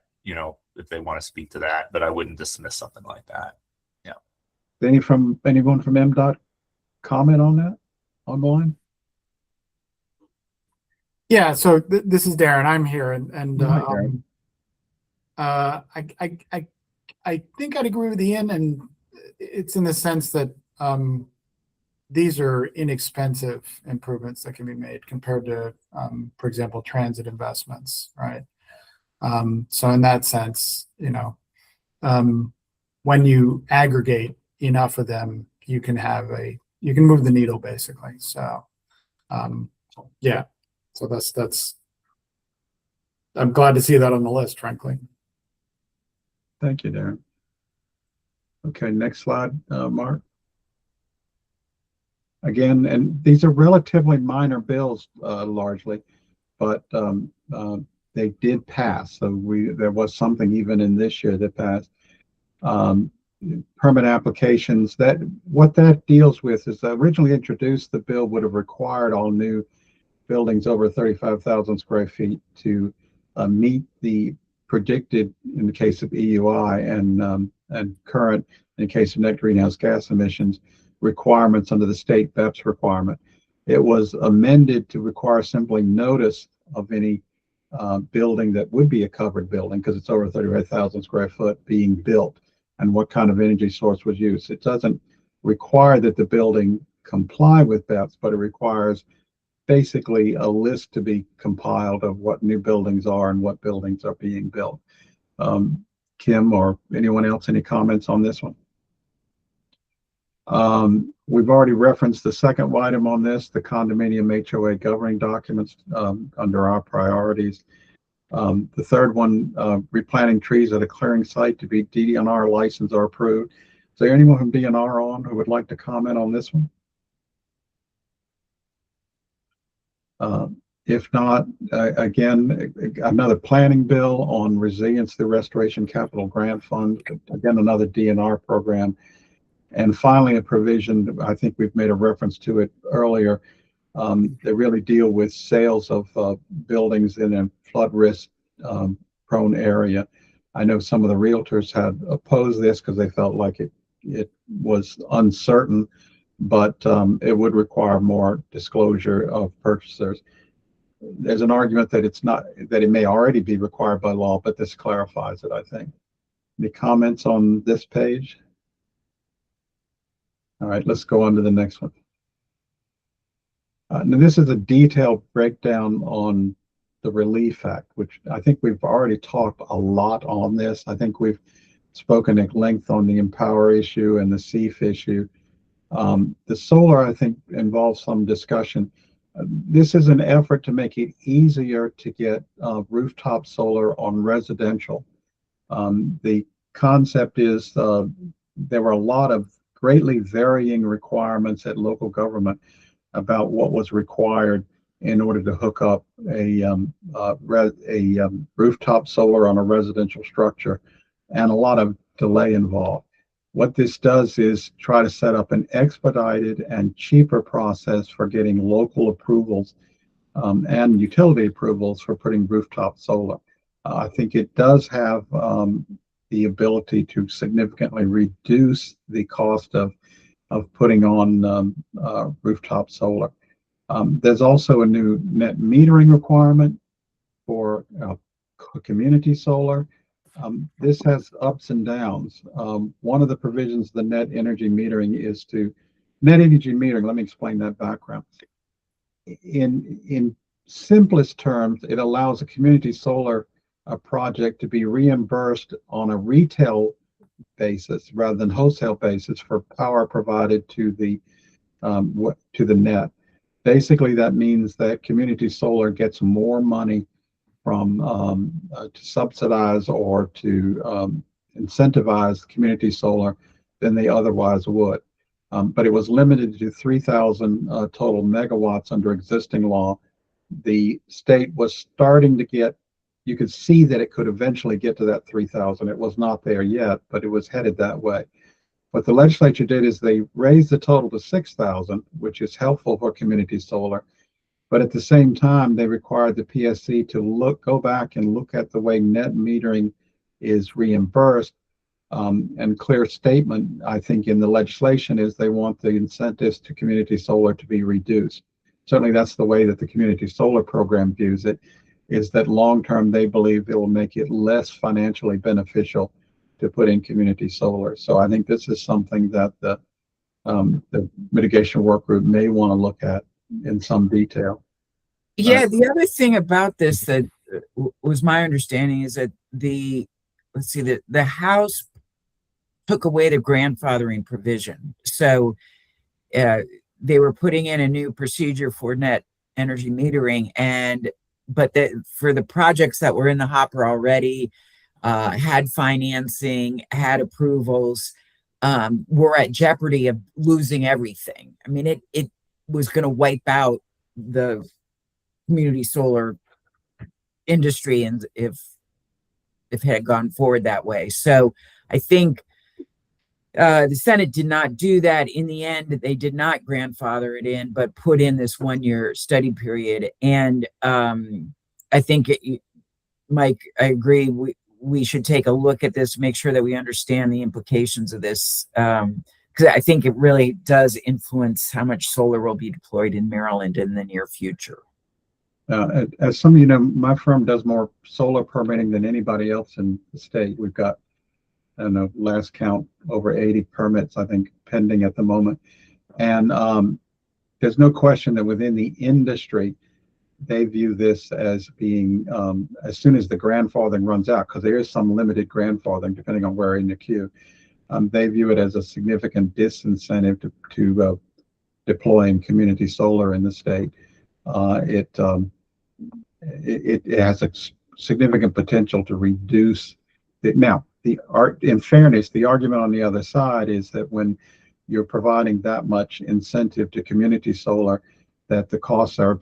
Speaker 4: if they want to speak to that, but I wouldn't dismiss something like that. Yeah.
Speaker 2: Anyone from MDOT comment on that on the line?
Speaker 9: Yeah, so this is Darren. I'm here, and I think I'd agree with Ian, and it's in the sense that these are inexpensive improvements that can be made compared to, for example, transit investments, right? So in that sense, when you aggregate enough of them, you can move the needle basically. So yeah, so that's I'm glad to see that on the list, frankly.
Speaker 2: Thank you, Darren. Okay, next slide, Mark. Again, and these are relatively minor bills largely, but they did pass. So there was something even in this year that passed. Permit applications, what that deals with is that originally introduced, the bill would have required all new buildings over 35,000 square feet to meet the predicted, in the case of EUI, and current, in the case of net greenhouse gas emissions, requirements under the state BEPS requirement. It was amended to require simply notice of any building that would be a covered building, because it's over 35,000 square foot being built, and what kind of energy source was used. It doesn't require that the building comply with BEPS, but it requires basically a list to be compiled of what new buildings are and what buildings are being built. Kim or anyone else, any comments on this one? We've already referenced the second item on this, the condominium HOA governing documents under our priorities. The third one, replanting trees at a clearing site to be DNR licensed or approved. Is there anyone from DNR on who would like to comment on this one? If not, again, another planning bill on resilience through restoration capital grant fund, again, another DNR program. And finally, a provision, I think we've made a reference to it earlier, they really deal with sales of buildings in a flood risk prone area. I know some of the realtors had opposed this because they felt like it was uncertain, but it would require more disclosure of purchasers. There's an argument that it's not, that it may already be required by law, but this clarifies it, I think. Any comments on this page? All right, let's go on to the next one. Now this is a detailed breakdown on the Relief Act, which I think we've already talked a lot on this. I think we've spoken at length on the Empower issue and the CEF issue. The solar, I think, involves some discussion. This is an effort to make it easier to get rooftop solar on residential. The concept is there were a lot of greatly varying requirements at local government about what was required in order to hook up a rooftop solar on a residential structure, and a lot of delay involved. What this does is try to set up an expedited and cheaper process for getting local approvals and utility approvals for putting rooftop solar. I think it does have the ability to significantly reduce the cost of putting on rooftop solar. There's also a new net metering requirement for community solar. This has ups and downs. One of the provisions of the net energy metering is net energy metering. Let me explain that background. In simplest terms, it allows a community solar project to be reimbursed on a retail basis rather than wholesale basis for power provided to the net. Basically, that means that community solar gets more money from to subsidize or to incentivize community solar than they otherwise would. But it was limited to 3,000 total megawatts under existing law. The state was starting to get, you could see that it could eventually get to that 3,000. It was not there yet, but it was headed that way. What the legislature did is they raised the total to 6,000, which is helpful for community solar. But at the same time, they required the PSC to go back and look at the way net metering is reimbursed. And clear statement, I think, in the legislation is they want the incentives to community solar to be reduced. Certainly, that's the way that the community solar program views it, is that long-term, they believe it will make it less financially beneficial to put in community solar. So I think this is something that the mitigation work group may want to look at in some detail.
Speaker 3: Yeah, the other thing about this that was my understanding is that the House took away the grandfathering provision. So they were putting in a new procedure for net energy metering, but for the projects that were in the hopper already, had financing, had approvals, were at jeopardy of losing everything. I mean, it was going to wipe out the community solar industry, and if it had gone forward that way. So I think the Senate did not do that. In the end, they did not grandfather it in, but put in this 1-year study period. And I think, Mike, I agree. We should take a look at this, make sure that we understand the implications of this, because I think it really does influence how much solar will be deployed in Maryland in the near future.
Speaker 2: As some of you know, my firm does more solar permitting than anybody else in the state. We've got, I don't know, last count, over 80 permits, I think, pending at the moment. And there's no question that within the industry, they view this as being, as soon as the grandfathering runs out, because there is some limited grandfathering depending on where in the queue, they view it as a significant disincentive to deploying community solar in the state. It has a significant potential to reduce it. Now, in fairness, the argument on the other side is that when you're providing that much incentive to community solar, that the costs are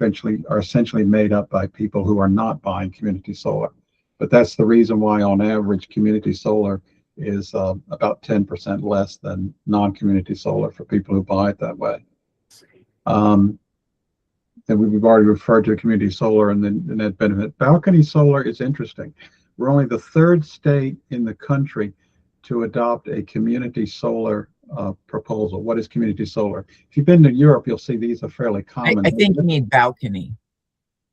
Speaker 2: essentially made up by people who are not buying community solar. But that's the reason why, on average, community solar is about 10% less than non-community solar for people who buy it that way. And we've already referred to community solar and the net benefit. Balcony solar is interesting. We're only the third state in the country to adopt a community solar proposal. What is community solar? If you've been to Europe, you'll see these are fairly common.
Speaker 3: I think you need balcony.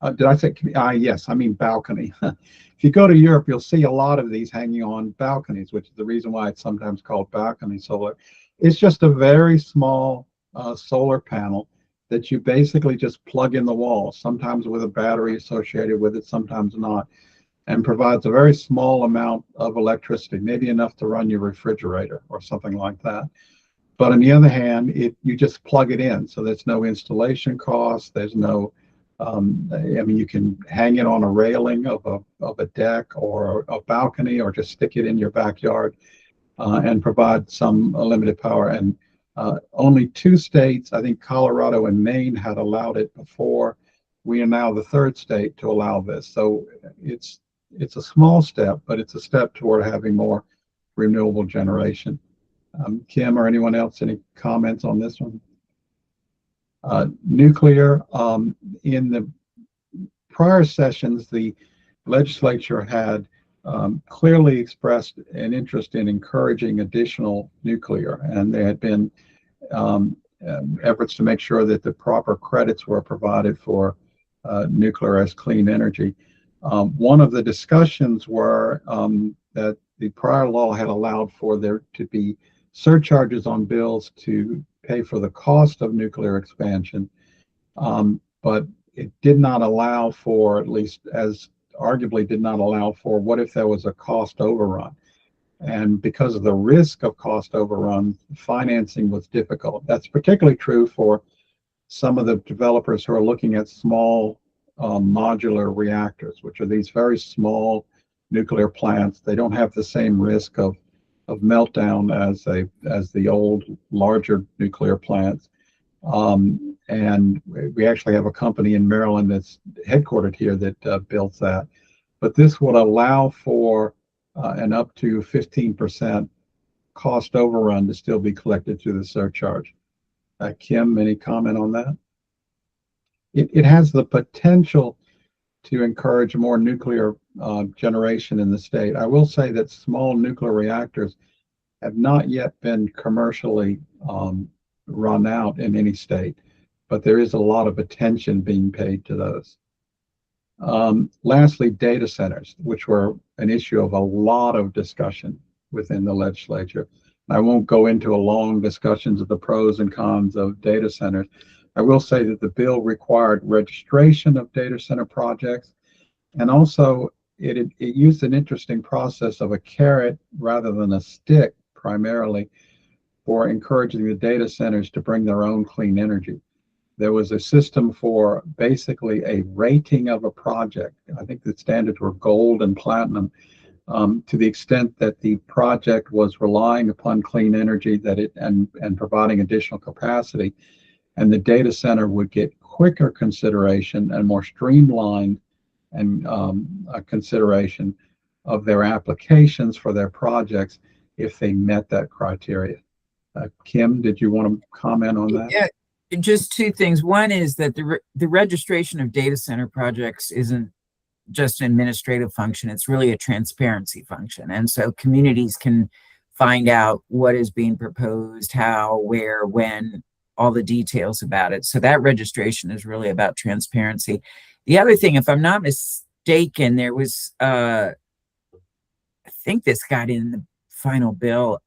Speaker 2: Did I say? Yes, I mean balcony. If you go to Europe, you'll see a lot of these hanging on balconies, which is the reason why it's sometimes called balcony solar. It's just a very small solar panel that you basically just plug in the wall, sometimes with a battery associated with it, sometimes not, and provides a very small amount of electricity, maybe enough to run your refrigerator or something like that. But on the other hand, you just plug it in, so there's no installation cost. There's no, I mean, you can hang it on a railing of a deck or a balcony, or just stick it in your backyard and provide some limited power. And Only 2 states, I think Colorado and Maine, had allowed it before. We are now the 3rd state to allow this. So it's a small step, but it's a step toward having more renewable generation. Kim or anyone else, any comments on this one? Nuclear, in the prior sessions, the legislature had clearly expressed an interest in encouraging additional nuclear, and there had been efforts to make sure that the proper credits were provided for nuclear as clean energy. One of the discussions were that the prior law had allowed for there to be surcharges on bills to pay for the cost of nuclear expansion, but it did not allow for, at least as arguably did not allow for, what if there was a cost overrun? And because of the risk of cost overrun, financing was difficult. That's particularly true for some of the developers who are looking at small modular reactors, which are these very small nuclear plants. They don't have the same risk of meltdown as the old larger nuclear plants. And we actually have a company in Maryland that's headquartered here that builds that. But this would allow for an up to 15% cost overrun to still be collected through the surcharge. Kim, any comment on that? It has the potential to encourage more nuclear generation in the state. I will say that small nuclear reactors have not yet been commercially run out in any state, but there is a lot of attention being paid to those. Lastly, data centers, which were an issue of a lot of discussion within the legislature. I won't go into a long discussions of the pros and cons of data centers. I will say that the bill required registration of data center projects, and also it used an interesting process of a carrot rather than a stick, primarily for encouraging the data centers to bring their own clean energy. There was a system for basically a rating of a project. I think the standards were gold and platinum, to the extent that the project was relying upon clean energy and providing additional capacity, and the data center would get quicker consideration and more streamlined and consideration of their applications for their projects if they met that criteria. Kim, did you want to comment on that?
Speaker 3: Yeah, just 2 things. One is that the registration of data center projects isn't just an administrative function. It's really a transparency function. And so communities can find out what is being proposed, how, where, when, all the details about it. So that registration is really about transparency. The other thing, if I'm not mistaken, there was, I think this got in the final bill,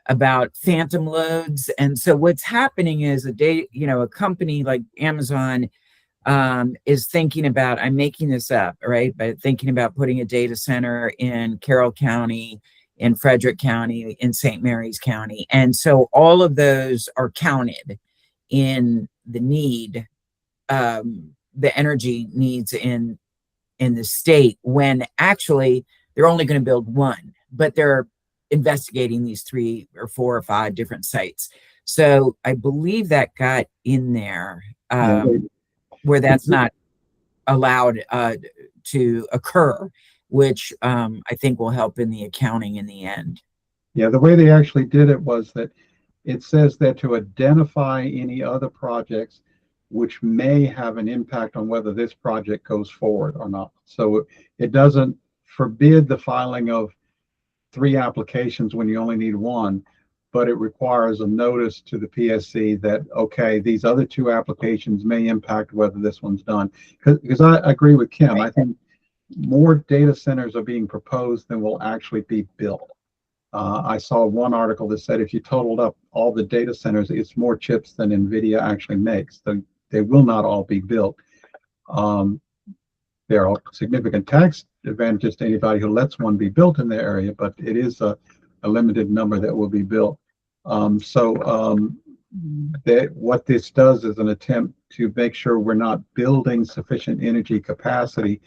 Speaker 3: about phantom loads. And so what's happening is a company like Amazon is thinking about, I'm making this up, right? But thinking about putting a data center in Carroll County, in Frederick County, in St. Mary's County. And so all of those are counted in the need, the energy needs in the state, when actually they're only going to build one, but they're investigating these 3 or 4 or 5 different sites. So I believe that got in there, where that's not allowed to occur, which I think will help in the accounting in the end.
Speaker 2: Yeah, the way they actually did it was that it says that to identify any other projects which may have an impact on whether this project goes forward or not. So it doesn't forbid the filing of 3 applications when you only need 1, but it requires a notice to the PSC that, okay, these other 2 applications may impact whether this one's done. Because I agree with Kim. Right. I think more data centers are being proposed than will actually be built. I saw one article that said if you totaled up all the data centers, it's more chips than NVIDIA actually makes. They will not all be built. There are significant tax advantages to anybody who lets one be built in their area, but it is a limited number that will be built. What this does is an attempt to make sure we're not building sufficient energy capacity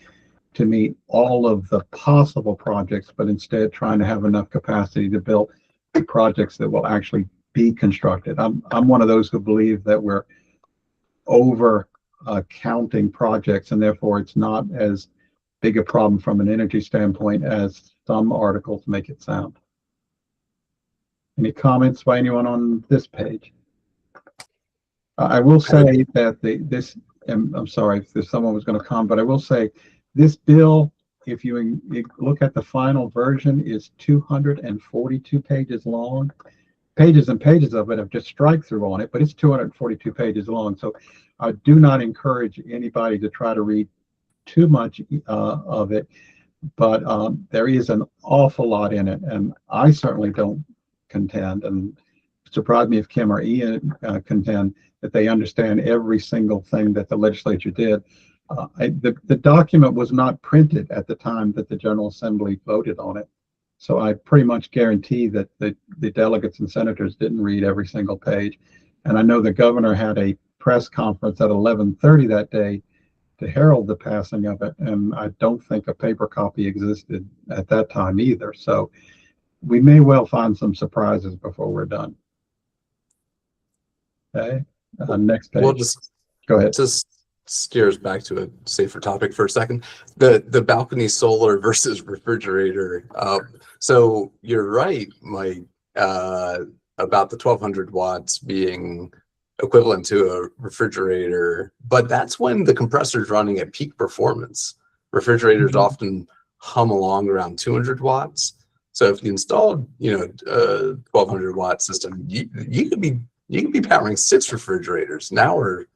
Speaker 2: to meet all of the possible projects, but instead trying to have enough capacity to build projects that will actually be constructed. I'm one of those who believe that we're over counting projects, and therefore it's not as big a problem from an energy standpoint as some articles make it sound. Any comments by anyone on this page? I will say that I'm sorry if someone was going to comment, but I will say this bill, if you look at the final version, is 242 pages long. Pages and pages of it have just strike through on it, but it's 242 pages long. So I do not encourage anybody to try to read too much of it, but there is an awful lot in it, and I certainly don't contend, and surprise me if Kim or Ian contend that they understand every single thing that the legislature did. The document was not printed at the time that the General Assembly voted on it, so I pretty much guarantee that the delegates and senators didn't read every single page. And I know the governor had a press conference at 11:30 that day to herald the passing of it, and I don't think a paper copy existed at that time either. So we may well find some surprises before we're done. Okay, next page.
Speaker 1: We'll just
Speaker 2: Go ahead.
Speaker 1: just steers back to a safer topic for a second. The balcony solar versus refrigerator. So you're right, Mike, about the 1200 watts being equivalent to a refrigerator, but that's when the compressor's running at peak performance. Refrigerators often hum along around 200 watts. So if you installed, a 1200 watt system, you could be powering 6 refrigerators. Now we're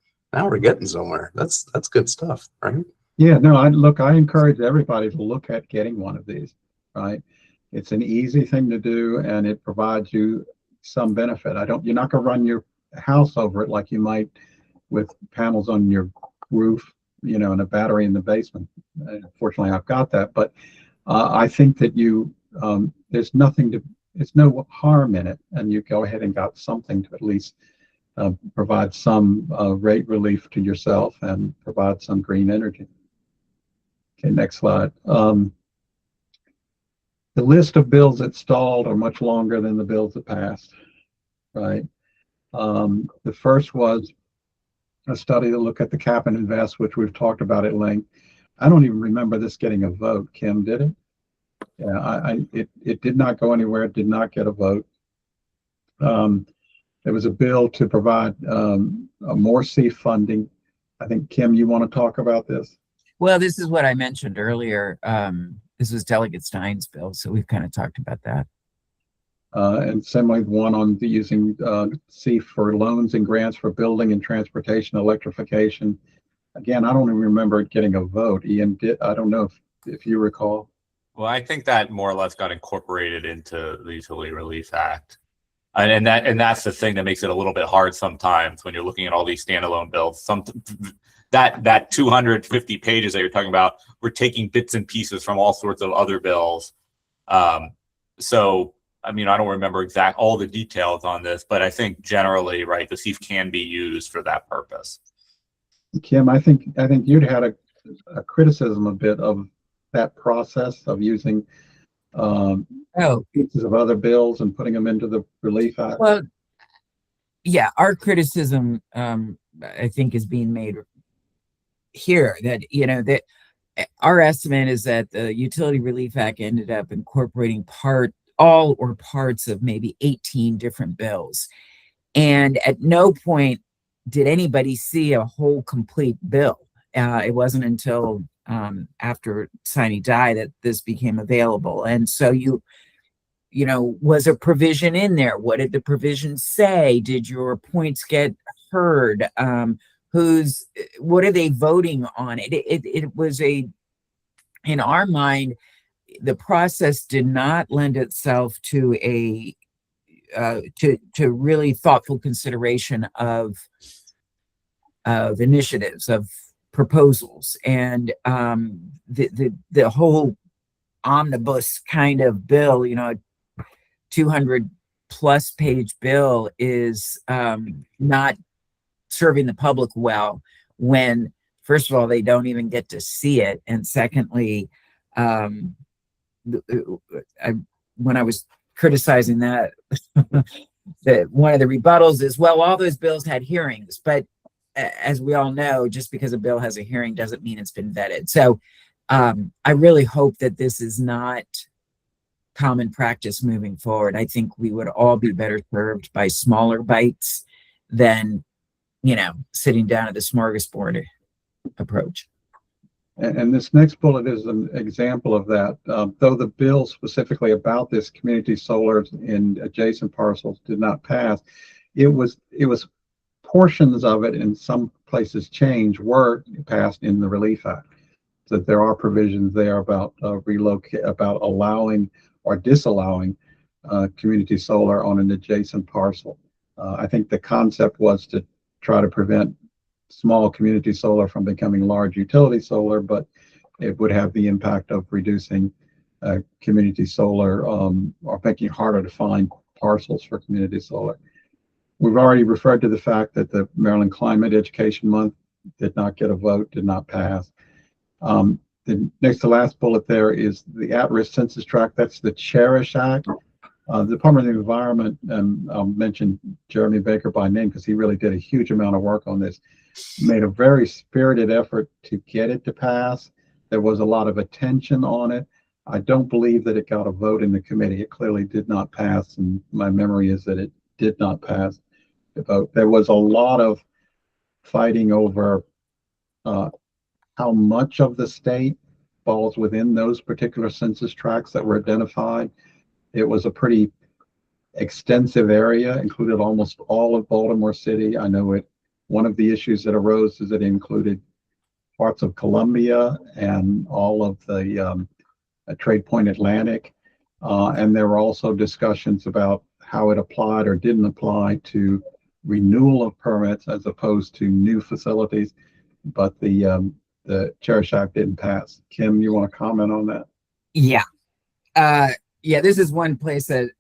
Speaker 1: getting somewhere. That's good stuff, right?
Speaker 2: Yeah, no, I encourage everybody to look at getting one of these, right? It's an easy thing to do, and it provides you some benefit. You're not gonna run your house over it like you might with panels on your roof, and a battery in the basement. Fortunately, I've got that, but I think that there's no harm in it, and you go ahead and got something to at least provide some rate relief to yourself and provide some green energy. Okay, next slide. The list of bills that stalled are much longer than the bills that passed, right? The first was a study to look at the cap and invest, which we've talked about at length. I don't even remember this getting a vote. Kim, did it? Yeah, it did not go anywhere. It did not get a vote. There was a bill to provide more SEEF funding. I think, Kim, you want to talk about this?
Speaker 3: Well, this is what I mentioned earlier. This was Delegate Stein's bill, so we've kind of talked about that.
Speaker 2: And similarly, one on using SEEF for loans and grants for building and transportation electrification. Again, I don't even remember it getting a vote. Ian, I don't know if you recall.
Speaker 4: Well, I think that more or less got incorporated into the Utility Relief Act. And that's the thing that makes it a little bit hard sometimes when you're looking at all these standalone bills. That 250 pages that you're talking about, we're taking bits and pieces from all sorts of other bills. So, I don't remember all the details on this, but I think generally, right, the SEEF can be used for that purpose.
Speaker 2: Kim, I think you'd had a criticism a bit of that process of using pieces of other bills and putting them into the Relief Act.
Speaker 3: Well, yeah, our criticism, I think, is being made here that, that our estimate is that the Utility Relief Act ended up incorporating all or parts of maybe 18 different bills. And at no point did anybody see a whole complete bill. It wasn't until after Sine Die that this became available. And so was a provision in there? What did the provision say? Did your points get heard? What are they voting on? It was in our mind, the process did not lend itself to to really thoughtful consideration of initiatives, of proposals, and the whole omnibus kind of bill, 200 plus page bill is not serving the public well when, first of all, they don't even get to see it, and secondly, when I was criticizing that one of the rebuttals is, well, all those bills had hearings, but as we all know, just because a bill has a hearing doesn't mean it's been vetted. So I really hope that this is not common practice moving forward. I think we would all be better served by smaller bites than, sitting down at the smorgasbord approach.
Speaker 2: And this next bullet is an example of that. Though the bill specifically about this community solar in adjacent parcels did not pass, it was portions of it, in some places change, were passed in the Relief Act. So there are provisions there about about allowing or disallowing community solar on an adjacent parcel. I think the concept was to try to prevent small community solar from becoming large utility solar, but it would have the impact of reducing community solar or making it harder to find parcels for community solar. We've already referred to the fact that the Maryland Climate Education Month did not get a vote, did not pass. The next to last bullet there is the at-risk census tract. That's the Cherish Act. The Department of the Environment, and I'll mention Jeremy Baker by name because he really did a huge amount of work on this, made a very spirited effort to get it to pass. There was a lot of attention on it. I don't believe that it got a vote in the committee. It clearly did not pass, and my memory is that it did not pass the vote. There was a lot of fighting over how much of the state falls within those particular census tracts that were identified. It was a pretty extensive area, included almost all of Baltimore City. I know one of the issues that arose is that it included parts of Columbia and all of the Trade Point Atlantic. And there were also discussions about how it applied or didn't apply to renewal of permits as opposed to new facilities. But the Cherish Act didn't pass. Kim, you want to comment on that?
Speaker 3: Yeah. Yeah, this is one place that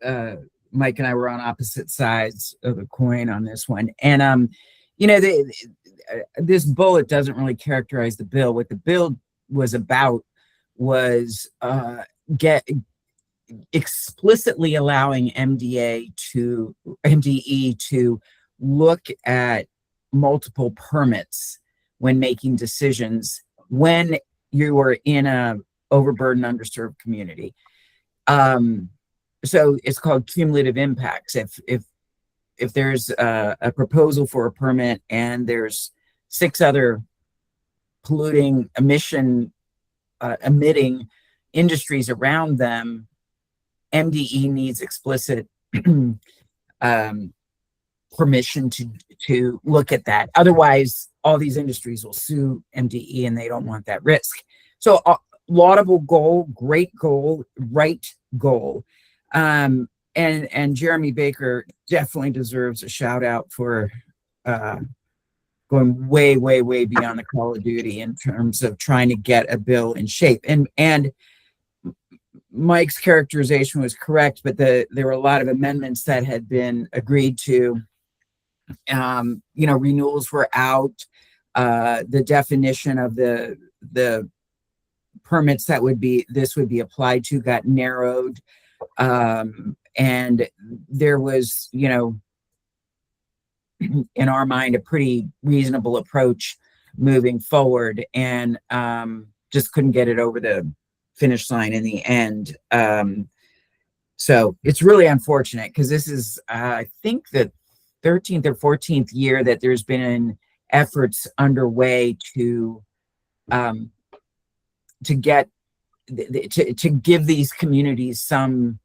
Speaker 3: Mike and I were on opposite sides of the coin on this one. And, this bullet doesn't really characterize the bill. What the bill was about was explicitly allowing MDE to look at multiple permits when making decisions when you are in a overburdened, underserved community. So it's called cumulative impacts. If there's a proposal for a permit and there's 6 other polluting emitting industries around them, MDE needs explicit permission to look at that. Otherwise, all these industries will sue MDE, and they don't want that risk. So, laudable goal, great goal, right goal. And Jeremy Baker definitely deserves a shout out for going way, way, way beyond the call of duty in terms of trying to get a bill in shape. And Mike's characterization was correct, but there were a lot of amendments that had been agreed to. Renewals were out. The definition of the permits that this would be applied to got narrowed. And there was, in our mind, a pretty reasonable approach moving forward, and just couldn't get it over the finish line in the end. So it's really unfortunate because this is, I think, the 13th or 14th year that there's been efforts underway to give these communities some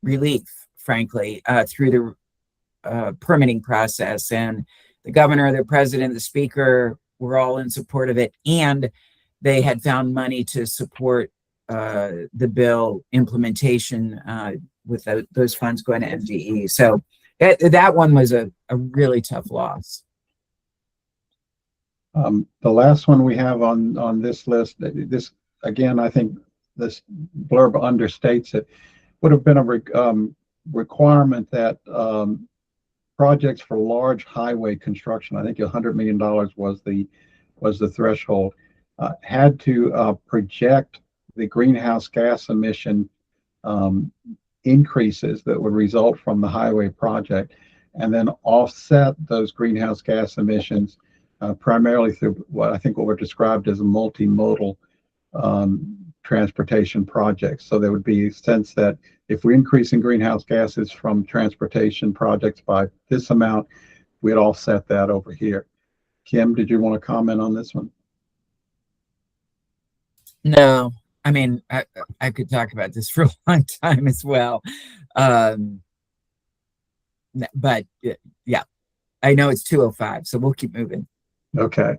Speaker 3: relief, frankly, through the permitting process. And the governor, the president, the speaker were all in support of it, and they had found money to support the bill implementation with those funds going to MDE. So that one was a really tough loss.
Speaker 2: The last one we have on this list, this again, I think this blurb understates it, would have been a requirement that projects for large highway construction, I think $100 million was the threshold, had to project the greenhouse gas emission increases that would result from the highway project, and then offset those greenhouse gas emissions primarily through what were described as a multimodal transportation projects. So there would be a sense that if we're increasing greenhouse gases from transportation projects by this amount, we'd offset that over here. Kim, did you want to comment on this one?
Speaker 3: No, I mean, I could talk about this for a long time as well. But yeah, I know it's 2:05, so we'll keep moving.
Speaker 2: Okay.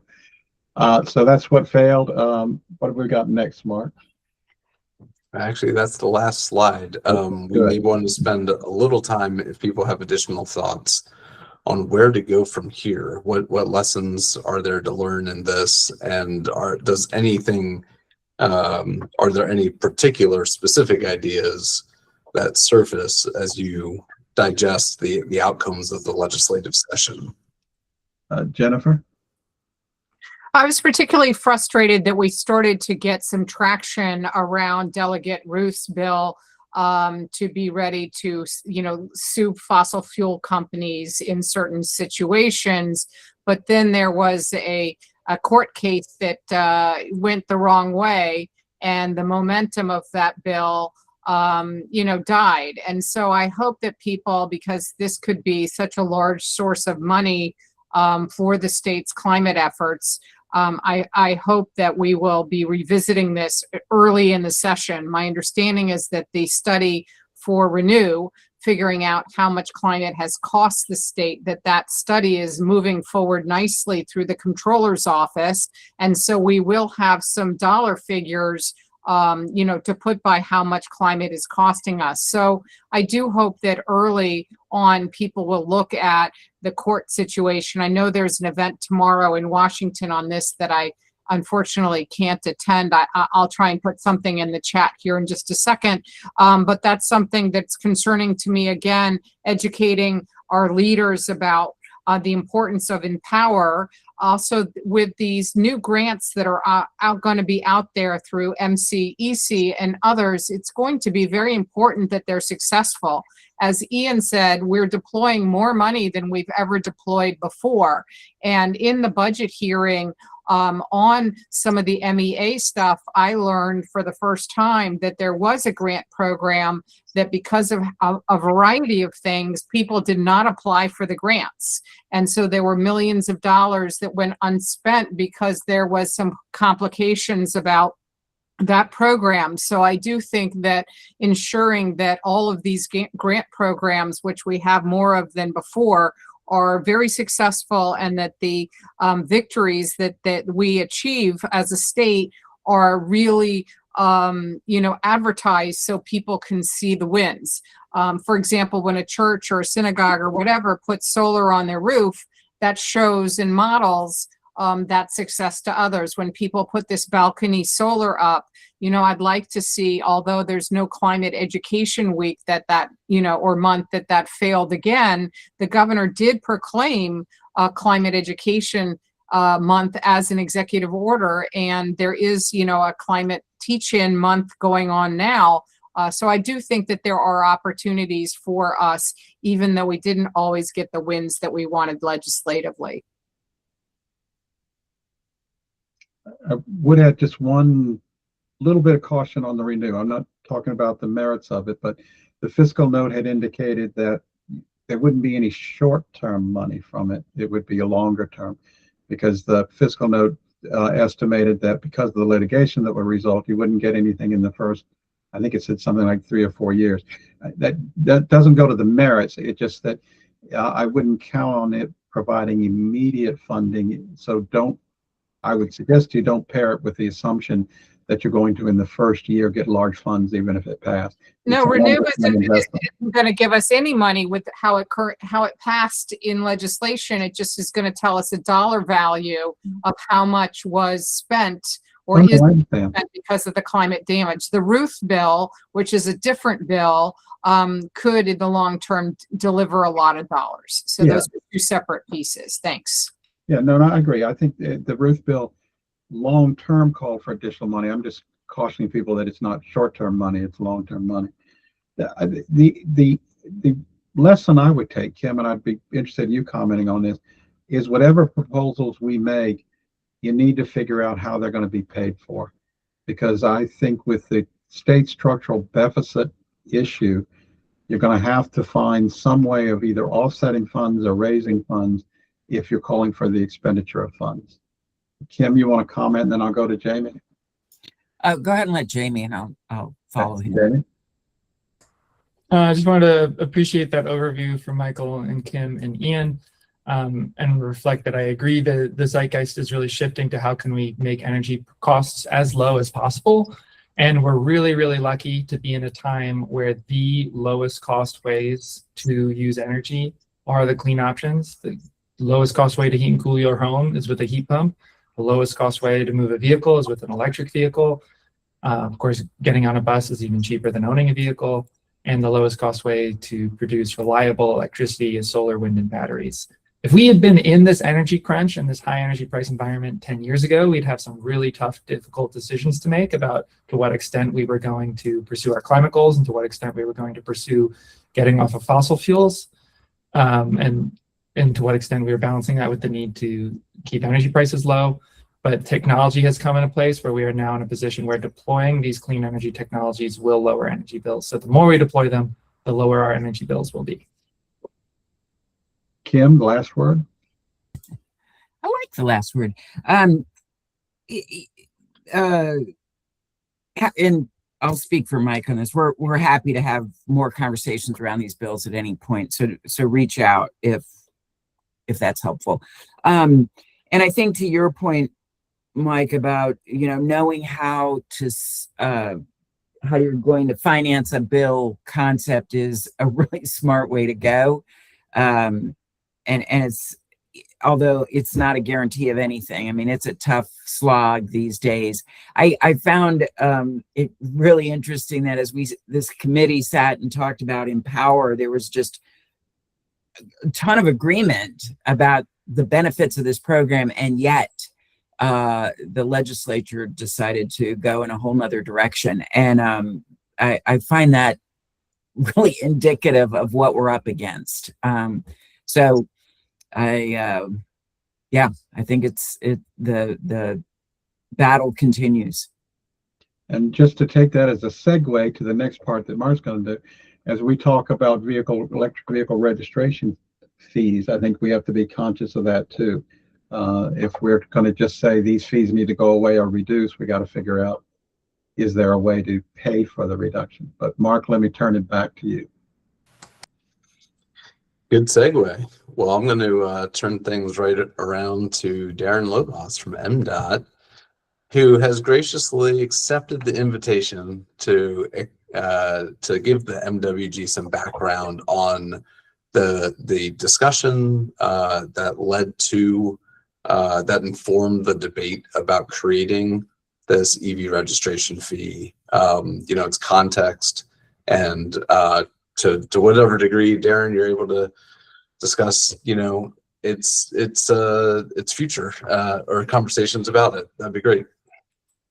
Speaker 2: So that's what failed. What have we got next, Mark?
Speaker 1: Actually, that's the last slide. We may want to spend a little time if people have additional thoughts on where to go from here. What lessons are there to learn in this? And are there any particular specific ideas that surface as you digest the outcomes of the legislative session?
Speaker 2: Jennifer?
Speaker 8: I was particularly frustrated that we started to get some traction around Delegate Ruth's bill to be ready to, sue fossil fuel companies in certain situations. But then there was a court case that went the wrong way, and the momentum of that bill, died. And so I hope that people, because this could be such a large source of money for the state's climate efforts, I hope that we will be revisiting this early in the session. My understanding is that the study for Renew, figuring out how much climate has cost the state, that study is moving forward nicely through the Comptroller's office. And so we will have some dollar figures to put by how much climate is costing us. So I do hope that early on people will look at the court situation. I know there's an event tomorrow in Washington on this that I unfortunately can't attend. I'll try and put something in the chat here in just a second. But that's something that's concerning to me. Again, educating our leaders about the importance of Empower. Also, with these new grants that are going to be out there through MCEC and others, it's going to be very important that they're successful. As Ian said, we're deploying more money than we've ever deployed before. And in the budget hearing on some of the MEA stuff, I learned for the first time that there was a grant program that, because of a variety of things, people did not apply for the grants. And so there were millions of dollars that went unspent because there was some complications about that program. So I do think that ensuring that all of these grant programs, which we have more of than before, are very successful, and that the victories that we achieve as a state are really advertised so people can see the wins. For example, when a church or a synagogue or whatever puts solar on their roof, that shows and models that success to others. When people put this balcony solar up, I'd like to see, although there's no climate education week or month that failed again, the governor did proclaim climate education month as an executive order. And there is, a climate teach-in month going on now. So I do think that there are opportunities for us, even though we didn't always get the wins that we wanted legislatively.
Speaker 2: I would add just one little bit of caution on the Renew. I'm not talking about the merits of it, but the fiscal note had indicated that there wouldn't be any short-term money from it. It would be a longer term, because the fiscal note estimated that because of the litigation that would result, you wouldn't get anything in the first, I think it said something like 3 or 4 years. That doesn't go to the merits. It's just that I wouldn't count on it providing immediate funding. So I would suggest you don't pair it with the assumption that you're going to, in the first year, get large funds, even if it passed.
Speaker 8: No, Renew isn't going to give us any money with how it passed in legislation. It just is going to tell us a dollar value of how much was spent or is spent because of the climate damage. The Ruth bill, which is a different bill, could in the long term deliver a lot of dollars. So those are two separate pieces. Thanks.
Speaker 2: Yeah, no, I agree. I think the Ruth bill long-term call for additional money. I'm just cautioning people that it's not short-term money, it's long-term money. the lesson I would take, Kim, and I'd be interested in you commenting on this, is whatever proposals we make, you need to figure out how they're going to be paid for. Because I think with the state structural deficit issue, you're going to have to find some way of either offsetting funds or raising funds if you're calling for the expenditure of funds. Kim, you want to comment, and then I'll go to Jamie.
Speaker 3: Go ahead and let Jamie, and I'll follow him.
Speaker 2: Jamie?
Speaker 5: I just wanted to appreciate that overview from Michael and Kim and Ian, and reflect that I agree that the zeitgeist is really shifting to how can we make energy costs as low as possible. And we're really, really lucky to be in a time where the lowest cost ways to use energy are the clean options. The lowest cost way to heat and cool your home is with a heat pump. The lowest cost way to move a vehicle is with an electric vehicle. Of course, getting on a bus is even cheaper than owning a vehicle. And the lowest cost way to produce reliable electricity is solar, wind, and batteries. If we had been in this energy crunch and this high energy price environment 10 years ago, we'd have some really tough, difficult decisions to make about to what extent we were going to pursue our climate goals and to what extent we were going to pursue getting off of fossil fuels, and to what extent we were balancing that with the need to keep energy prices low. But technology has come into place where we are now in a position where deploying these clean energy technologies will lower energy bills. So the more we deploy them, the lower our energy bills will be.
Speaker 2: Kim, the last word.
Speaker 3: I like the last word. And I'll speak for Mike on this. We're happy to have more conversations around these bills at any point. So reach out if that's helpful. And I think to your point, Mike, about knowing how you're going to finance a bill concept is a really smart way to go. And it's, although it's not a guarantee of anything. I mean, it's a tough slog these days. I found it really interesting that as this committee sat and talked about Empower, there was just a ton of agreement about the benefits of this program, and yet the legislature decided to go in a whole nother direction. And I find that really indicative of what we're up against. So I think the battle continues.
Speaker 2: And just to take that as a segue to the next part that Mark's going to do, as we talk about electric vehicle registration fees, I think we have to be conscious of that too. If we're going to just say these fees need to go away or reduce, we got to figure out, is there a way to pay for the reduction? But Mark, let me turn it back to you.
Speaker 1: Good segue. Well, I'm going to turn things right around to Darren Lobos from MDOT, who has graciously accepted the invitation to give the MWG some background on the discussion that led to that informed the debate about creating this EV registration fee. Its context, and to whatever degree, Darren, you're able to discuss, its future or conversations about it. That'd be great.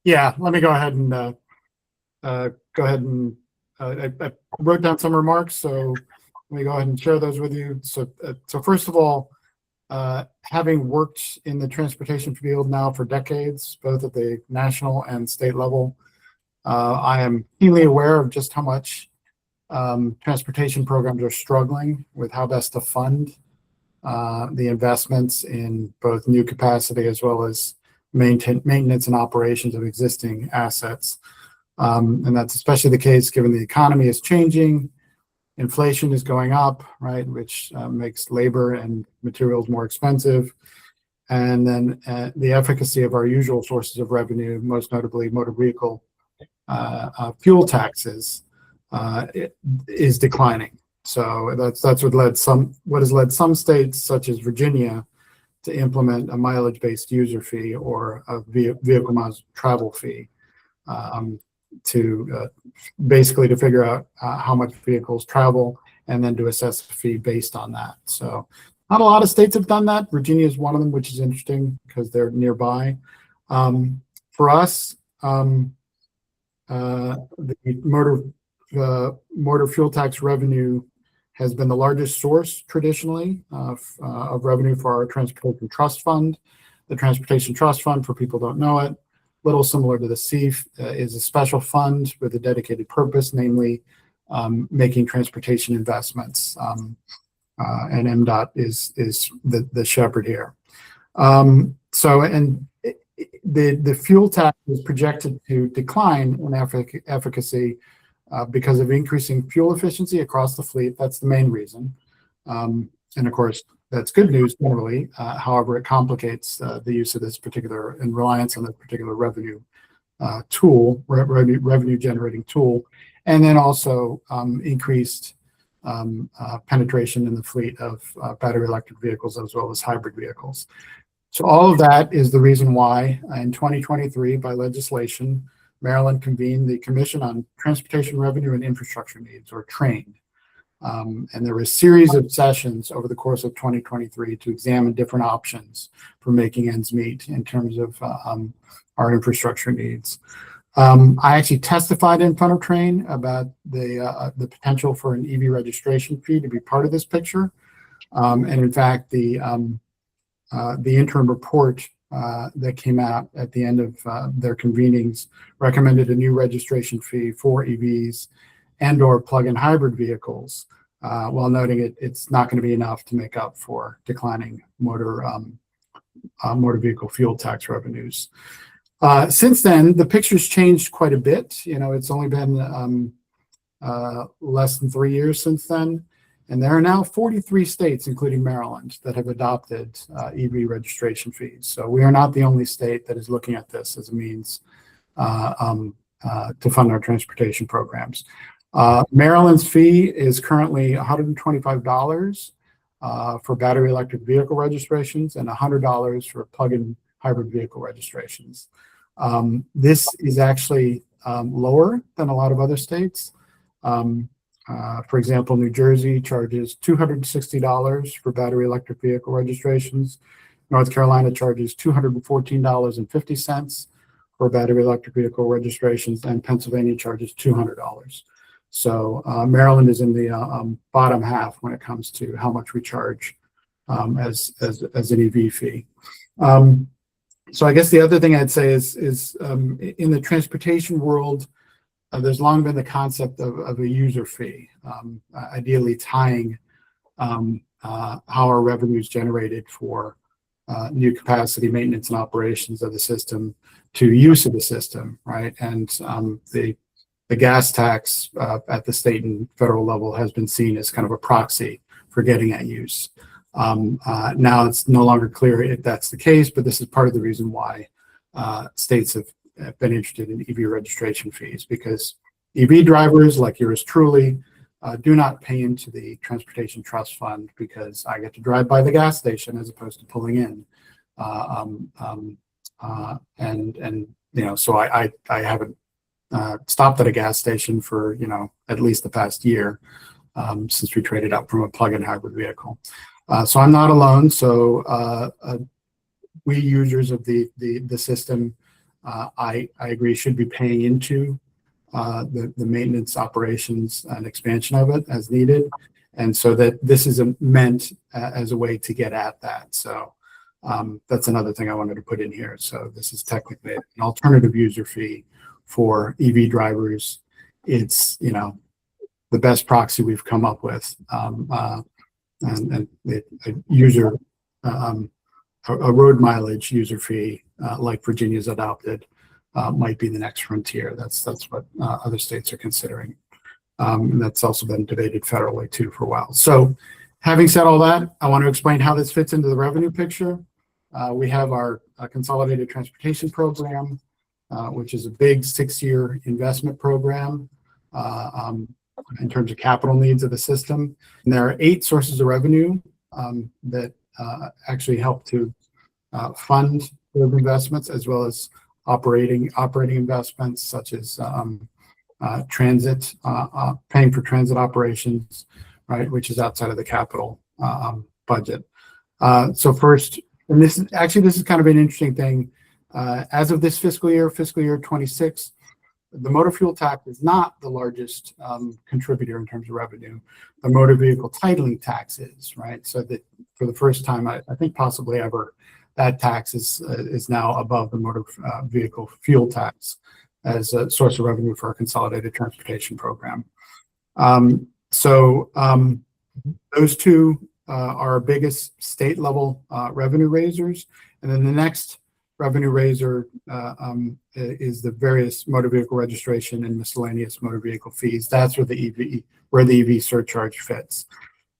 Speaker 9: Yeah, let me go ahead and I wrote down some remarks, so let me go ahead and share those with you. So first of all, having worked in the transportation field now for decades, both at the national and state level, I am keenly aware of just how much transportation programs are struggling with how best to fund the investments in both new capacity as well as maintenance and operations of existing assets. And that's especially the case given the economy is changing, inflation is going up, right, which makes labor and materials more expensive. And then the efficacy of our usual sources of revenue, most notably motor vehicle fuel taxes, is declining. So that's what has led some states, such as Virginia, to implement a mileage-based user fee or a vehicle miles travel fee, to basically to figure out how much vehicles travel and then to assess a fee based on that. So not a lot of states have done that. Virginia is one of them, which is interesting because they're nearby. For us, the motor motor fuel tax revenue has been the largest source traditionally of revenue for our transportation trust fund. The transportation trust fund, for people who don't know it, little similar to the CEF, is a special fund with a dedicated purpose, namely making transportation investments. And MDOT is the shepherd here. The fuel tax is projected to decline in efficacy because of increasing fuel efficiency across the fleet. That's the main reason. And of course, that's good news generally. However, it complicates the use of this particular and reliance on this particular revenue tool, revenue generating tool, and then also increased penetration in the fleet of battery electric vehicles as well as hybrid vehicles. So all of that is the reason why in 2023, by legislation, Maryland convened the Commission on Transportation Revenue and Infrastructure Needs, or TRAIN. And there were a series of sessions over the course of 2023 to examine different options for making ends meet in terms of our infrastructure needs. I actually testified in front of TRAIN about the potential for an EV registration fee to be part of this picture. And in fact, the interim report that came out at the end of their convenings recommended a new registration fee for EVs and/or plug-in hybrid vehicles, while noting it's not going to be enough to make up for declining motor vehicle fuel tax revenues. Since then, the picture's changed quite a bit. You know, it's only been less than 3 years since then. And there are now 43 states, including Maryland, that have adopted EV registration fees. So we are not the only state that is looking at this as a means to fund our transportation programs. Maryland's fee is currently $125 for battery electric vehicle registrations and $100 for plug-in hybrid vehicle registrations. This is actually lower than a lot of other states. For example, New Jersey charges $260 for battery electric vehicle registrations. North Carolina charges $214.50 for battery electric vehicle registrations, and Pennsylvania charges $200. So Maryland is in the bottom half when it comes to how much we charge as an EV fee. So I guess the other thing I'd say is in the transportation world, there's long been the concept of a user fee, ideally tying how our revenue is generated for new capacity maintenance and operations of the system to use of the system, right? And the gas tax at the state and federal level has been seen as kind of a proxy for getting at use. Now it's no longer clear if that's the case, but this is part of the reason why states have been interested in EV registration fees, because EV drivers like yours truly do not pay into the Transportation Trust Fund because I get to drive by the gas station as opposed to pulling in. And you know, so I haven't stopped at a gas station for, you know, at least the past year since we traded out from a plug-in hybrid vehicle. So I'm not alone. So we users of the system, I agree, should be paying into the maintenance, operations, and expansion of it as needed. And so that this is meant as a way to get at that. So that's another thing I wanted to put in here. So this is technically an alternative user fee for EV drivers. It's, you know, the best proxy we've come up with. And a user, a road mileage user fee like Virginia's adopted might be the next frontier. That's what other states are considering. And that's also been debated federally too for a while. So having said all that, I want to explain how this fits into the revenue picture. We have our consolidated transportation program, which is a big 6-year investment program in terms of capital needs of the system. And there are 8 sources of revenue that actually help to fund those investments, as well as operating investments such as transit, paying for transit operations, right, which is outside of the capital budget. So first, and this is kind of an interesting thing. As of this fiscal year 26, the motor fuel tax is not the largest contributor in terms of revenue. The motor vehicle titling tax is, right? So that for the first time, I think possibly ever, that tax is now above the motor vehicle fuel tax as a source of revenue for our consolidated transportation program. Those two are our biggest state level revenue raisers. And then the next revenue raiser is the various motor vehicle registration and miscellaneous motor vehicle fees. That's where the EV surcharge fits.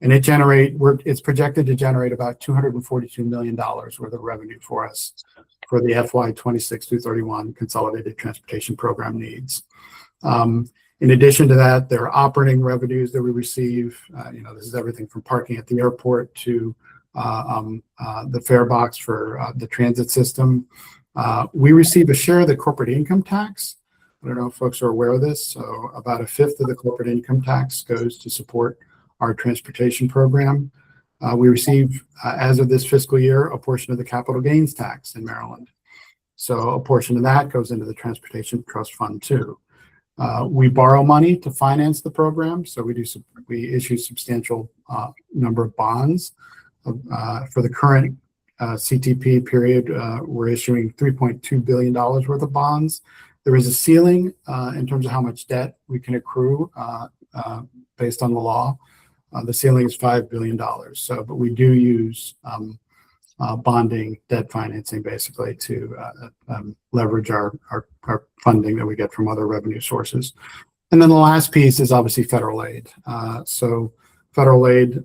Speaker 9: And it's projected to generate about $242 million worth of revenue for us for the FY 26 through 31 consolidated transportation program needs. In addition to that, there are operating revenues that we receive. This is everything from parking at the airport to the fare box for the transit system. We receive a share of the corporate income tax. I don't know if folks are aware of this. So about 1/5 of the corporate income tax goes to support our transportation program. We receive, as of this fiscal year, a portion of the capital gains tax in Maryland. So a portion of that goes into the transportation trust fund too. We borrow money to finance the program. So we issue substantial number of bonds. For the current CTP period, we're issuing $3.2 billion worth of bonds. There is a ceiling in terms of how much debt we can accrue based on the law. The ceiling is $5 billion. But we do use bonding, debt financing, basically, to leverage our funding that we get from other revenue sources. And then the last piece is obviously federal aid. Federal aid,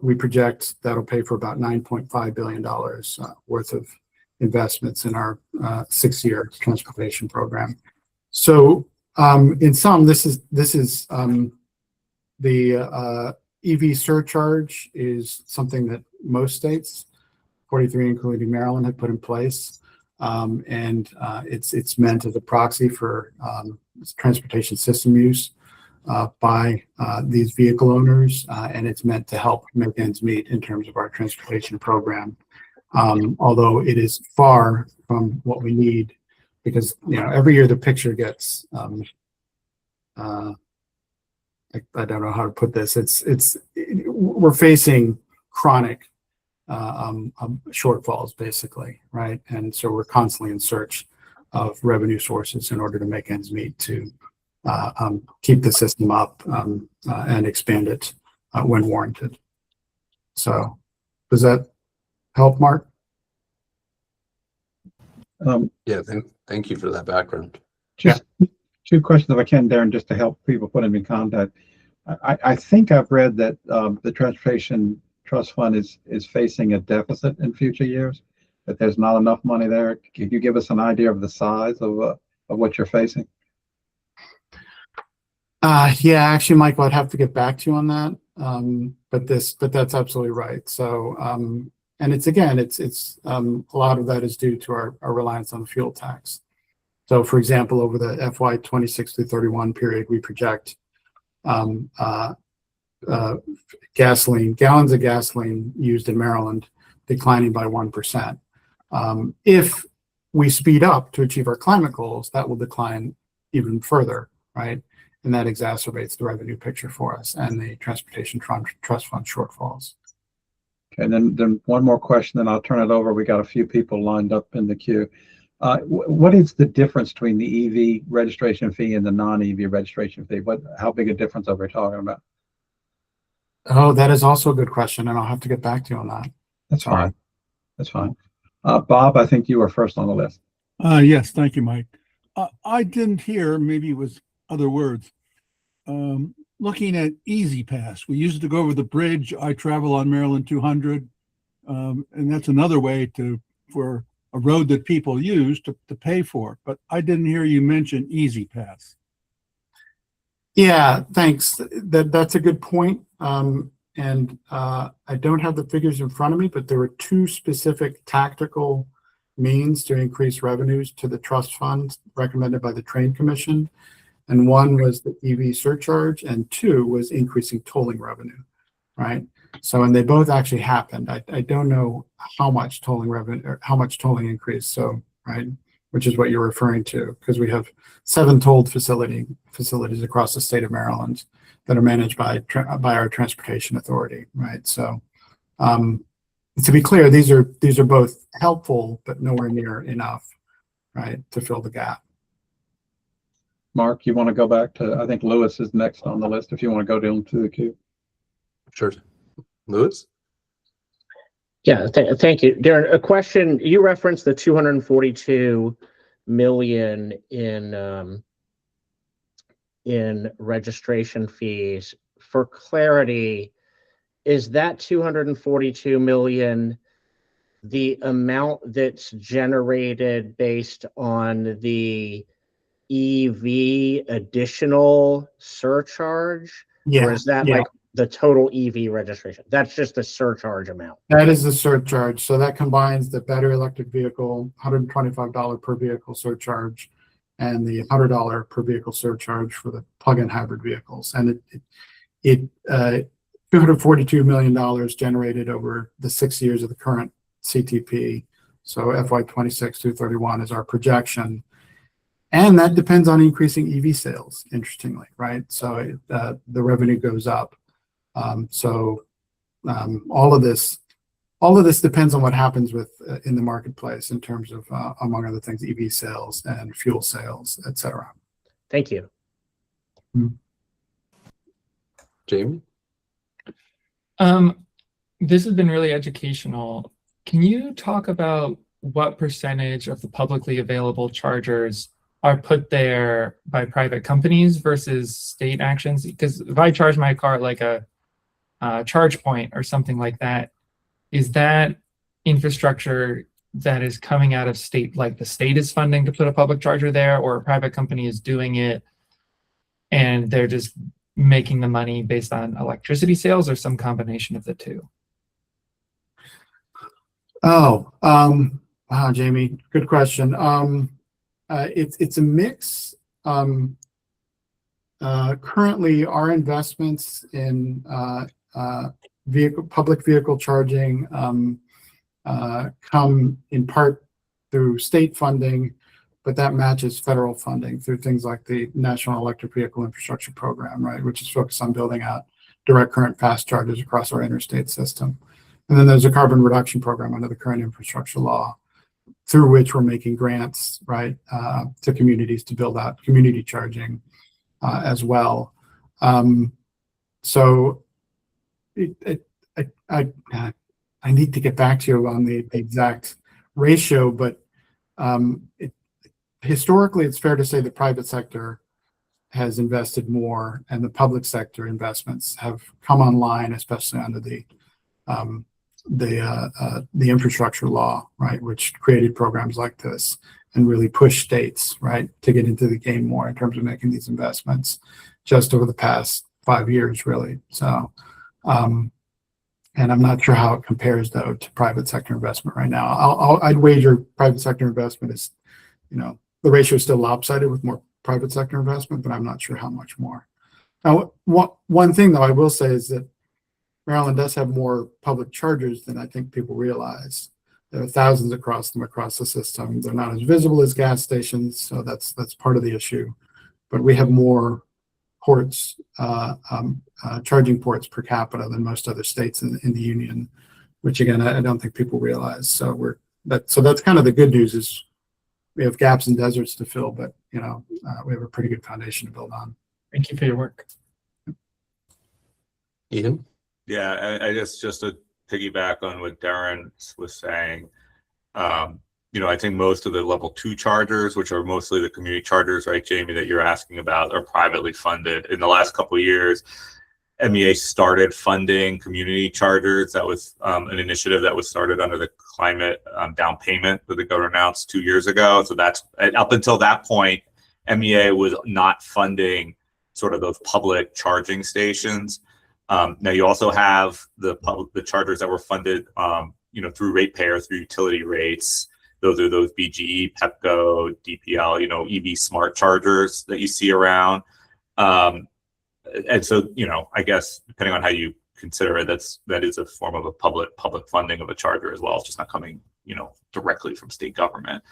Speaker 9: we project that'll pay for about $9.5 billion worth of investments in our 6-year transportation program. So in sum, this is the EV surcharge is something that most states, 43 including Maryland, have put in place. It's meant as a proxy for transportation system use by these vehicle owners, and it's meant to help make ends meet in terms of our transportation program. Although it is far from what we need, because every year the picture gets I don't know how to put this. We're facing chronic shortfalls, basically, right? And so we're constantly in search of revenue sources in order to make ends meet to keep the system up and expand it when warranted. So, does that help, Mark?
Speaker 1: Yeah, thank you for that background.
Speaker 2: Just two questions, if I can, Darren, just to help people put them in context. I think I've read that the Transportation Trust Fund is facing a deficit in future years, that there's not enough money there. Can you give us an idea of the size of what you're facing?
Speaker 9: Yeah, actually, Michael, I'd have to get back to you on that. But that's absolutely right. So, and it's a lot of that is due to our reliance on the fuel tax. So, for example, over the FY 26 through 31 period, we project gallons of gasoline used in Maryland declining by 1%. If we speed up to achieve our climate goals, that will decline even further, right? And that exacerbates the revenue picture for us and the Transportation Trust Fund shortfalls.
Speaker 2: Okay, and then one more question, then I'll turn it over. We got a few people lined up in the queue. What is the difference between the EV registration fee and the non-EV registration fee? How big a difference are we talking about?
Speaker 9: Oh, that is also a good question, and I'll have to get back to you on that.
Speaker 2: That's fine. That's fine. Bob, I think you were first on the list.
Speaker 10: Yes, thank you, Mike. I didn't hear, maybe it was other words, looking at Easy Pass. We use it to go over the bridge. I travel on Maryland 200, and that's another way for a road that people use to pay for. But I didn't hear you mention Easy Pass.
Speaker 9: Yeah, thanks. That's a good point. And I don't have the figures in front of me, but there were two specific tactical means to increase revenues to the trust fund recommended by the Train Commission. And one was the EV surcharge, and two was increasing tolling revenue, right? So, and they both actually happened. I don't know how much tolling revenue or how much tolling increase. So, right, which is what you're referring to, because we have 7 tolled facilities across the state of Maryland that are managed by our transportation authority, right? So, to be clear, these are both helpful, but nowhere near enough, right, to fill the gap.
Speaker 2: Mark, you want to go back to, I think Lewis is next on the list if you want to go down to the queue.
Speaker 1: Sure. Lewis?
Speaker 11: Yeah, thank you. Darren, a question, you referenced the 242 million in registration fees. For clarity, is that 242 million the amount that's generated based on the EV additional surcharge? Or is that like the total EV registration? That's just the surcharge amount.
Speaker 9: That is the surcharge. So that combines the battery electric vehicle, $125 per vehicle surcharge, and the $100 per vehicle surcharge for the plug-in hybrid vehicles. And it $242 million generated over the 6 years of the current CTP. So FY26 231 is our projection. And that depends on increasing EV sales, interestingly, right? So the revenue goes up. All of this depends on what happens with in the marketplace in terms of, among other things, EV sales and fuel sales, et cetera.
Speaker 11: Thank you.
Speaker 1: Jamie?
Speaker 5: This has been really educational. Can you talk about what percentage of the publicly available chargers are put there by private companies versus state actions? Because if I charge my car at like a charge point or something like that, is that infrastructure that is coming out of state, like the state is funding to put a public charger there, or a private company is doing it and they're just making the money based on electricity sales, or some combination of the two?
Speaker 9: Oh, wow, Jamie, good question. It's a mix. Currently, our investments in public vehicle charging come in part through state funding, but that matches federal funding through things like the National Electric Vehicle Infrastructure Program, right, which is focused on building out direct current fast chargers across our interstate system. And then there's a carbon reduction program under the current infrastructure law, through which we're making grants, right, to communities to build out community charging as well. So I need to get back to you on the exact ratio, but historically, it's fair to say the private sector has invested more, and the public sector investments have come online, especially under the infrastructure law, right, which created programs like this and really pushed states, right, to get into the game more in terms of making these investments just over the past 5 years, really. So, and I'm not sure how it compares though to private sector investment right now. I'd wager private sector investment is, the ratio is still lopsided with more private sector investment, but I'm not sure how much more. Now, one thing though I will say is that Maryland does have more public chargers than I think people realize. There are thousands across the system. They're not as visible as gas stations, so that's part of the issue. But we have more ports, charging ports per capita than most other states in the union, which again I don't think people realize. So that's kind of the good news, is we have gaps and deserts to fill, but we have a pretty good foundation to build on.
Speaker 5: Thank you for your work.
Speaker 1: Ian?
Speaker 4: Yeah, I guess just to piggyback on what Darren was saying, I think most of the level 2 chargers, which are mostly the community chargers, right, Jamie, that you're asking about, are privately funded. In the last couple of years, MEA started funding community chargers. That was an initiative that was started under the climate down payment that the governor announced 2 years ago. So that's, up until that point, MEA was not funding sort of those public charging stations. Now you also have the chargers that were funded, through ratepayers, through utility rates. Those are those BGE, Pepco, DPL, EV smart chargers that you see around. And so, I guess depending on how you consider it, that is a form of a public funding of a charger as well. It's just not coming, directly from state government.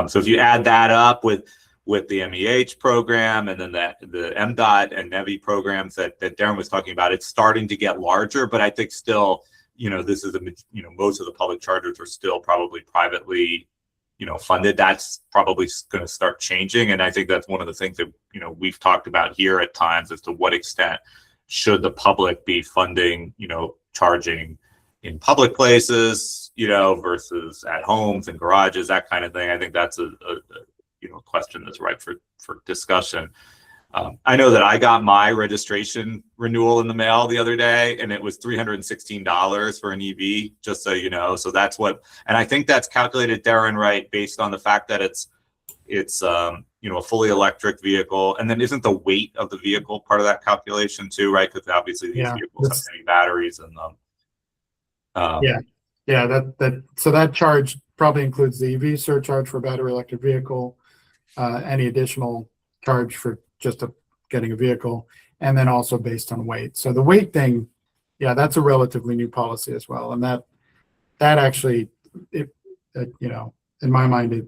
Speaker 4: So if you add that up with the MEH program and then the MDOT and NEVI programs that Darren was talking about, it's starting to get larger, but I think still, this is most of the public chargers are still probably privately, funded. That's probably going to start changing. And I think that's one of the things that, we've talked about here at times as to what extent should the public be funding, charging in public places, versus at homes and garages, that kind of thing. I think that's a question that's ripe for discussion. I know that I got my registration renewal in the mail the other day, and it was $316 for an EV, just so you know. So that's and I think that's calculated, Darren, right, based on the fact that it's a fully electric vehicle. And then isn't the weight of the vehicle part of that calculation too, right? Because obviously these vehicles have many batteries in them.
Speaker 9: So that charge probably includes the EV surcharge for battery electric vehicle, any additional charge for just getting a vehicle, and then also based on weight. So the weight thing, that's a relatively new policy as well. And that actually, in my mind,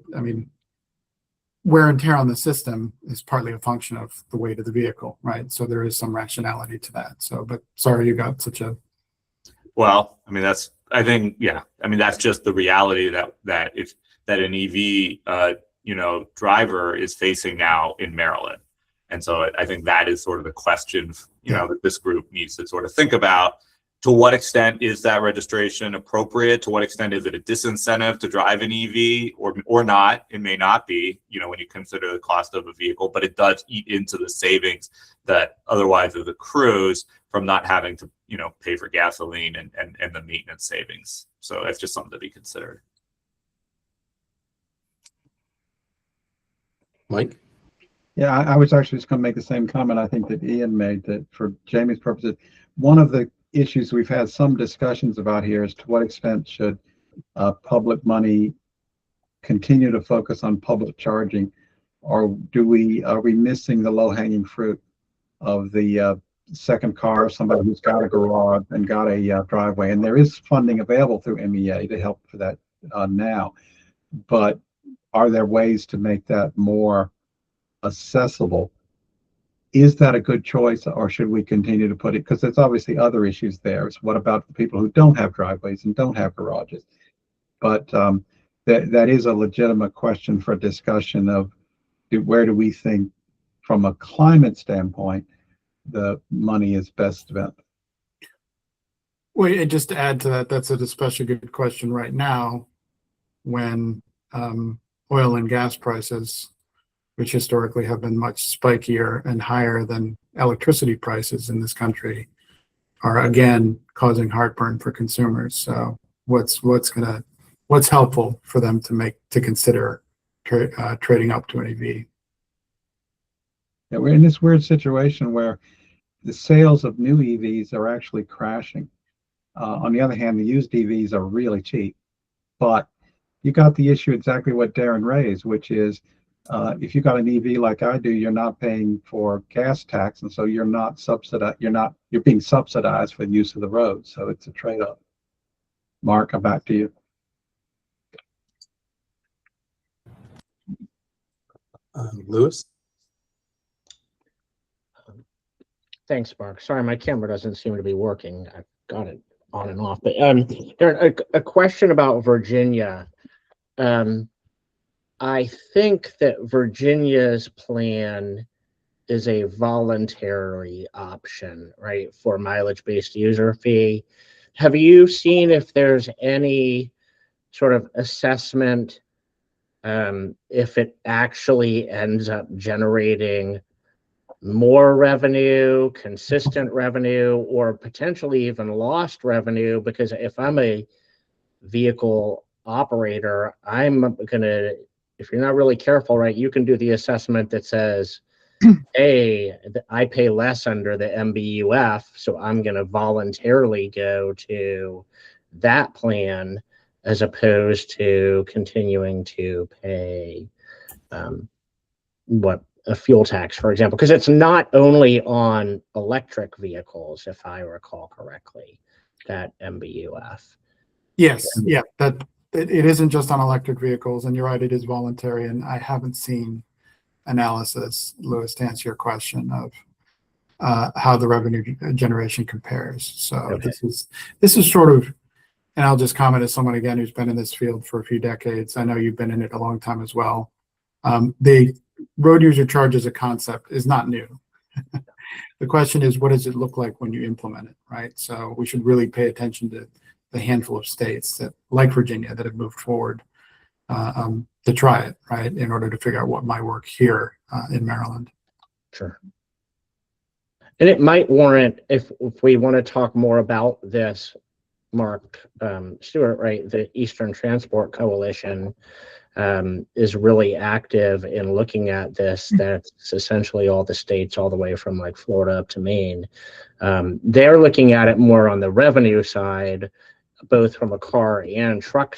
Speaker 9: wear and tear on the system is partly a function of the weight of the vehicle, right? So there is some rationality to that. So, but sorry, you got such a.
Speaker 4: Well, that's just the reality that an EV, driver is facing now in Maryland. And so I think that is sort of the question, that this group needs to sort of think about. To what extent is that registration appropriate? To what extent is it a disincentive to drive an EV or not? It may not be, when you consider the cost of a vehicle, but it does eat into the savings that otherwise it accrues from not having to, pay for gasoline and the maintenance savings. So it's just something to be considered.
Speaker 1: Mike?
Speaker 2: Yeah, I was actually just going to make the same comment I think that Ian made, that for Jamie's purposes, one of the issues we've had some discussions about here is to what extent should public money continue to focus on public charging, or are we missing the low-hanging fruit of the second car, somebody who's got a garage and got a driveway? And there is funding available through MEA to help for that now, but are there ways to make that more accessible? Is that a good choice, or should we continue to put it, because there's obviously other issues there. So what about the people who don't have driveways and don't have garages? But that is a legitimate question for discussion of where do we think from a climate standpoint the money is best spent.
Speaker 9: Well, and just to add to that, that's an especially good question right now when oil and gas prices, which historically have been much spikier and higher than electricity prices in this country, are again causing heartburn for consumers. So what's helpful for them to consider trading up to an EV?
Speaker 2: Yeah, we're in this weird situation where the sales of new EVs are actually crashing. On the other hand, the used EVs are really cheap. But you got the issue exactly what Darren raised, which is if you got an EV like I do, you're not paying for gas tax, and so you're not subsidized. You're being subsidized for the use of the road. So it's a trade-off. Mark, I'm back to you.
Speaker 1: Lewis?
Speaker 11: Thanks, Mark. Sorry, my camera doesn't seem to be working. I've got it on and off. But Darren, a question about Virginia. I think that Virginia's plan is a voluntary option, right, for mileage-based user fee. Have you seen if there's any sort of assessment if it actually ends up generating more revenue, consistent revenue, or potentially even lost revenue? Because if I'm a vehicle operator, I'm gonna, if you're not really careful, right, you can do the assessment that says, hey, I pay less under the MBUF, so I'm gonna voluntarily go to that plan as opposed to continuing to pay a fuel tax, for example, because it's not only on electric vehicles, if I recall correctly, that MBUF.
Speaker 9: Yes, yeah, it isn't just on electric vehicles, and you're right, it is voluntary, and I haven't seen analysis, Louis, to answer your question of how the revenue generation compares. So
Speaker 11: Okay.
Speaker 9: this is sort of, and I'll just comment as someone again who's been in this field for a few decades. I know you've been in it a long time as well. The road user charge as a concept is not new. The question is, what does it look like when you implement it, right? So we should really pay attention to the handful of states that, like Virginia, that have moved forward to try it, right, in order to figure out what might work here in Maryland.
Speaker 11: Sure. And it might warrant, if we want to talk more about this, Mark Stewart, right, the Eastern Transport Coalition is really active in looking at this. That's essentially all the states, all the way from like Florida up to Maine. They're looking at it more on the revenue side, both from a car and truck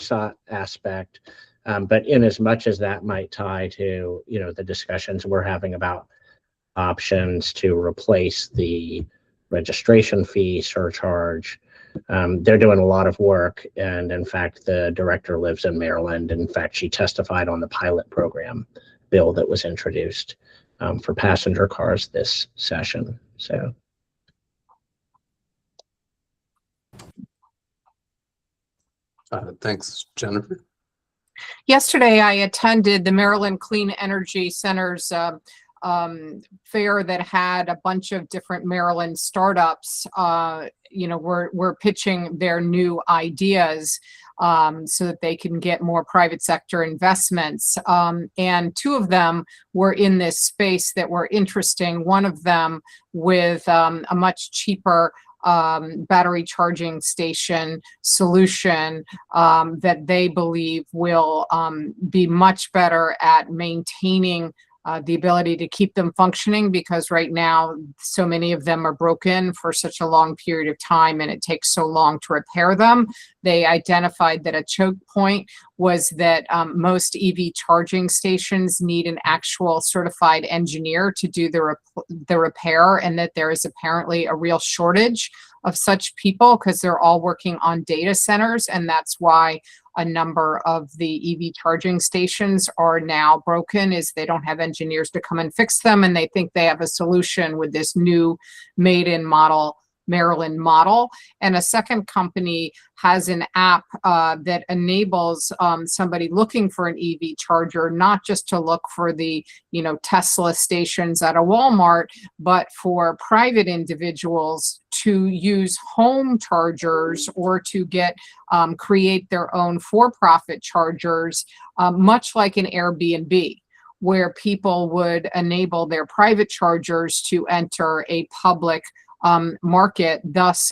Speaker 11: aspect. But in as much as that might tie to, you know, the discussions we're having about options to replace the registration fee surcharge, they're doing a lot of work. And in fact, the director lives in Maryland. In fact, she testified on the pilot program bill that was introduced for passenger cars this session. So.
Speaker 1: Thanks, Jennifer.
Speaker 8: Yesterday, I attended the Maryland Clean Energy Center's fair that had a bunch of different Maryland startups. Were pitching their new ideas so that they can get more private sector investments. And two of them were in this space that were interesting. One of them with a much cheaper battery charging station solution that they believe will be much better at maintaining the ability to keep them functioning, because right now so many of them are broken for such a long period of time and it takes so long to repair them. They identified that a choke point was that most EV charging stations need an actual certified engineer to do the repair, and that there is apparently a real shortage of such people because they're all working on data centers, and that's why a number of the EV charging stations are now broken, is they don't have engineers to come and fix them, and they think they have a solution with this new made-in model Maryland model. And a second company has an app that enables somebody looking for an EV charger not just to look for the Tesla stations at a Walmart, but for private individuals to use home chargers or to create their own for-profit chargers, much like an Airbnb, where people would enable their private chargers to enter a public market, thus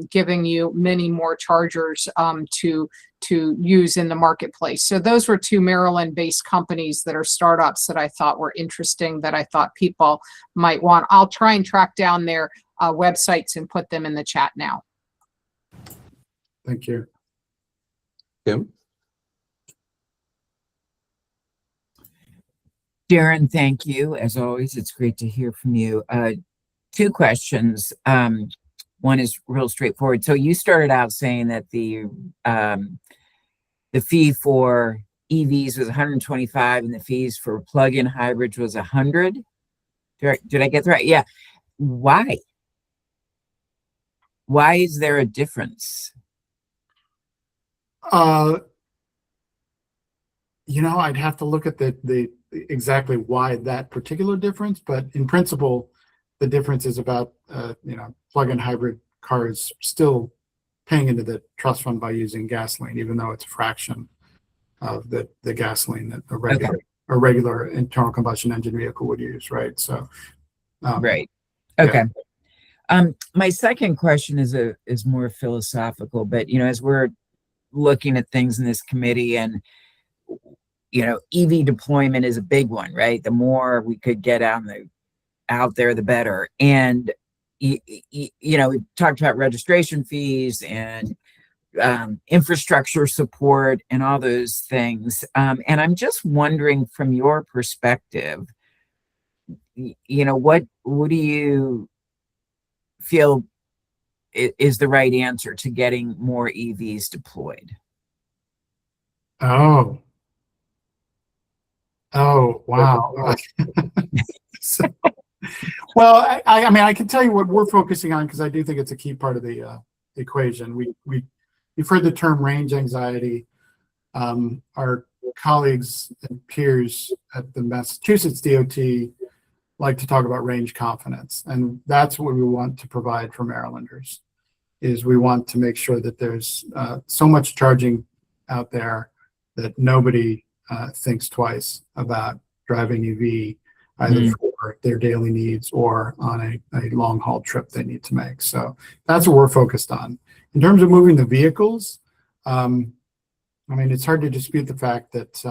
Speaker 8: giving you many more chargers to use in the marketplace. So those were two Maryland-based companies that are startups that I thought were interesting, that I thought people might want. I'll try and track down their websites and put them in the chat now.
Speaker 9: Thank you.
Speaker 1: Kim?
Speaker 3: Darren, thank you. As always, it's great to hear from you. Two questions. One is real straightforward. So you started out saying that the fee for EVs was 125 and the fees for plug-in hybrids was 100. Did I get that right? Yeah. Why? Why is there a difference?
Speaker 9: I'd have to look at the exactly why that particular difference, but in principle, the difference is about, plug-in hybrid cars still paying into the trust fund by using gasoline, even though it's a fraction of the gasoline that a regular internal combustion engine vehicle would use, right? So,
Speaker 3: Right. Okay. Yeah. My second question is more philosophical, but as we're looking at things in this committee, and EV deployment is a big one, right? The more we could get out there, the better. And we talked about registration fees and infrastructure support and all those things. And I'm just wondering, from your perspective, what do you feel is the right answer to getting more EVs deployed?
Speaker 9: Oh. Oh, wow. So, well, I mean, I can tell you what we're focusing on because I do think it's a key part of the equation. You've heard the term range anxiety. Our colleagues and peers at the Massachusetts DOT like to talk about range confidence, and that's what we want to provide for Marylanders. Is we want to make sure that there's so much charging out there that nobody thinks twice about driving EV, either for their daily needs or on a long haul trip they need to make. So that's what we're focused on. In terms of moving the vehicles, I mean, it's hard to dispute the fact that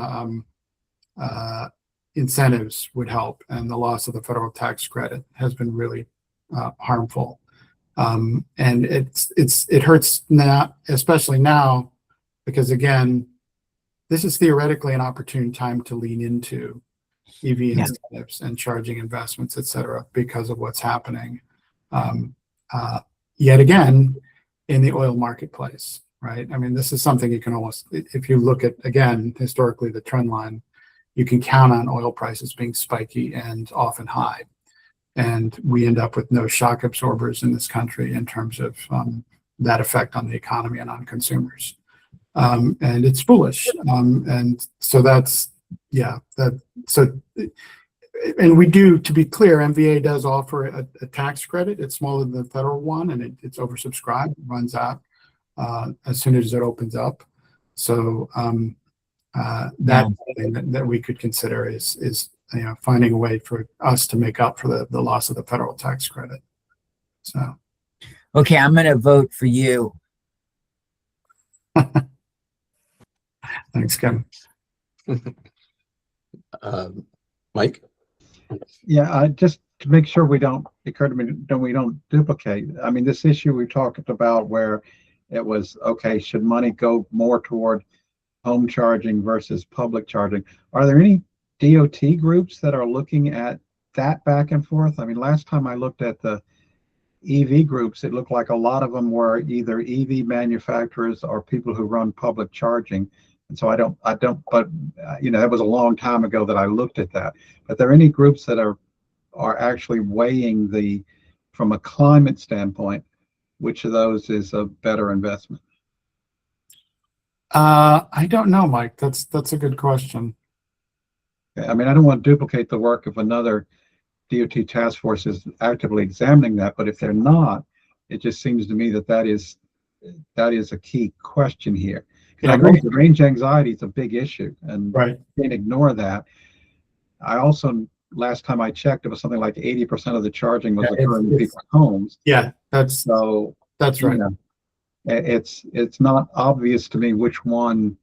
Speaker 9: incentives would help, and the loss of the federal tax credit has been really harmful. And it hurts now, especially now, because again, this is theoretically an opportune time to lean into EV incentives and charging investments, et cetera, because of what's happening. Yet again, in the oil marketplace, right? I mean, this is something you can almost, if you look at, again, historically, the trend line, you can count on oil prices being spiky and often high. And we end up with no shock absorbers in this country in terms of that effect on the economy and on consumers. And it's foolish. And so that's, yeah, and we do, to be clear, MVA does offer a tax credit. It's smaller than the federal one, and it's oversubscribed. It runs out as soon as it opens up. So that's something that we could consider is finding a way for us to make up for the loss of the federal tax credit. So,
Speaker 3: okay, I'm going to vote for you.
Speaker 9: Thanks, Kevin.
Speaker 1: Mike?
Speaker 2: Yeah, just to make sure we don't duplicate. I mean, this issue we talked about where it was, okay, should money go more toward home charging versus public charging? Are there any DOT groups that are looking at that back and forth? I mean, last time I looked at the EV groups, it looked like a lot of them were either EV manufacturers or people who run public charging. And so I don't, but that was a long time ago that I looked at that. But there any groups that are actually weighing from a climate standpoint, which of those is a better investment?
Speaker 9: I don't know, Mike. That's a good question.
Speaker 2: I mean, I don't want to duplicate the work of another DOT task force is actively examining that, but if they're not, it just seems to me that is a key question here. And I agree, the range anxiety is a big issue, and
Speaker 9: right.
Speaker 2: Can't ignore that. I also, last time I checked, it was something like 80% of the charging was occurring in people's homes.
Speaker 9: Yeah, that's right.
Speaker 2: It's not obvious to me which one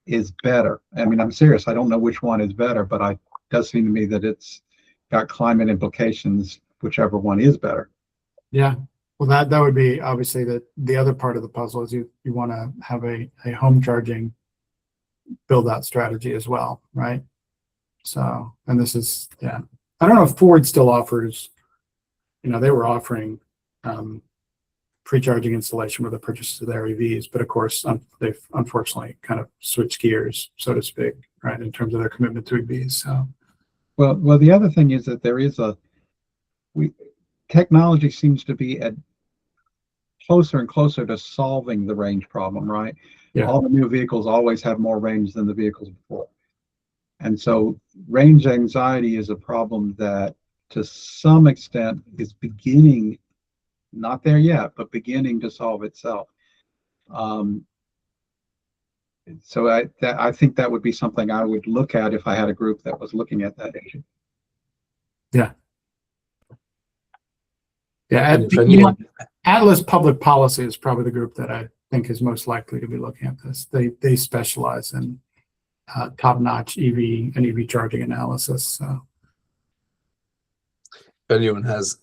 Speaker 2: is better. I mean, I'm serious. I don't know which one is better, but it does seem to me that it's got climate implications, whichever one is better.
Speaker 9: Yeah. Well, that would be obviously the other part of the puzzle is you want to have a home charging build out strategy as well, right? So, and this is, I don't know if Ford still offers, they were offering pre-charging installation with the purchase of their EVs, but of course they've unfortunately kind of switched gears, so to speak, right, in terms of their commitment to EVs. So,
Speaker 2: well, the other thing is that there is technology seems to be closer and closer to solving the range problem, right?
Speaker 9: Yeah.
Speaker 2: All the new vehicles always have more range than the vehicles before. And so range anxiety is a problem that to some extent is beginning, not there yet, but beginning to solve itself. So I think that would be something I would look at if I had a group that was looking at that issue.
Speaker 9: Yeah. Yeah. Atlas Public Policy is probably the group that I think is most likely to be looking at this. They specialize in top-notch EV and EV charging analysis. So,
Speaker 1: if anyone has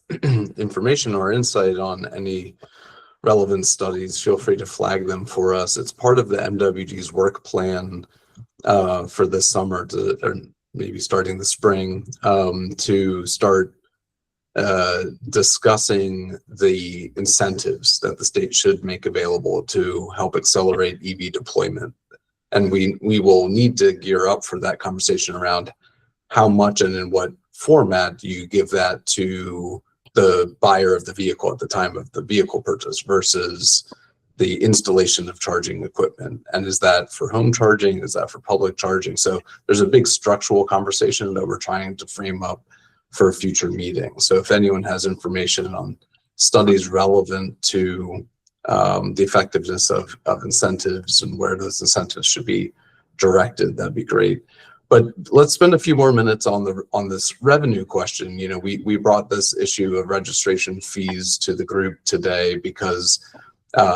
Speaker 1: information or insight on any relevant studies, feel free to flag them for us. It's part of the MWG's work plan for this summer or maybe starting the spring to start discussing the incentives that the state should make available to help accelerate EV deployment. And we will need to gear up for that conversation around how much and in what format do you give that to the buyer of the vehicle at the time of the vehicle purchase versus the installation of charging equipment. And is that for home charging? Is that for public charging? So there's a big structural conversation that we're trying to frame up for a future meeting. So if anyone has information on studies relevant to the effectiveness of incentives and where those incentives should be directed, that'd be great. But let's spend a few more minutes on this revenue question. You know, we brought this issue of registration fees to the group today because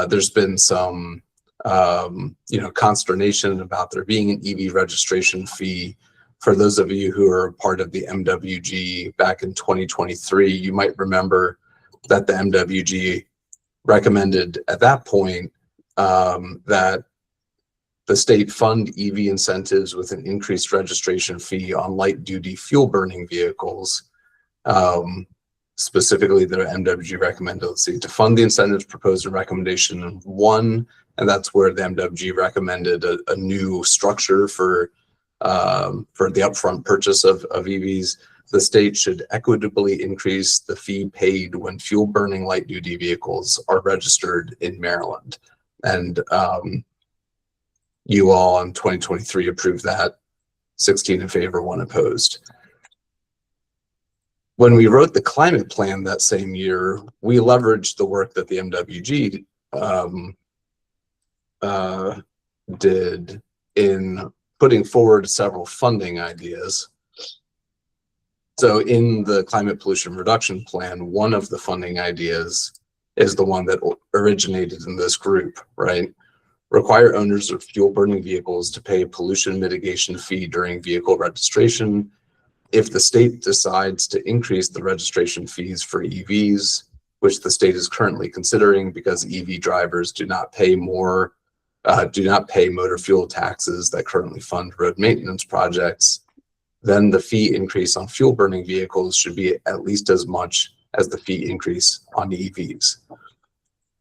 Speaker 1: there's been some consternation about there being an EV registration fee. For those of you who are part of the MWG back in 2023, you might remember that the MWG recommended at that point that the state fund EV incentives with an increased registration fee on light duty fuel burning vehicles. Specifically, the MWG recommended, to fund the incentives proposed in recommendation 1, and that's where the MWG recommended a new structure for the upfront purchase of EVs. The state should equitably increase the fee paid when fuel burning light duty vehicles are registered in Maryland. And you all in 2023 approved that, 16 in favor, 1 opposed. When we wrote the climate plan that same year, we leveraged the work that the MWG did in putting forward several funding ideas. So in the climate pollution reduction plan, one of the funding ideas is the one that originated in this group, right? Require owners of fuel burning vehicles to pay a pollution mitigation fee during vehicle registration. If the state decides to increase the registration fees for EVs, which the state is currently considering because EV drivers do not pay motor fuel taxes that currently fund road maintenance projects, then the fee increase on fuel burning vehicles should be at least as much as the fee increase on EVs.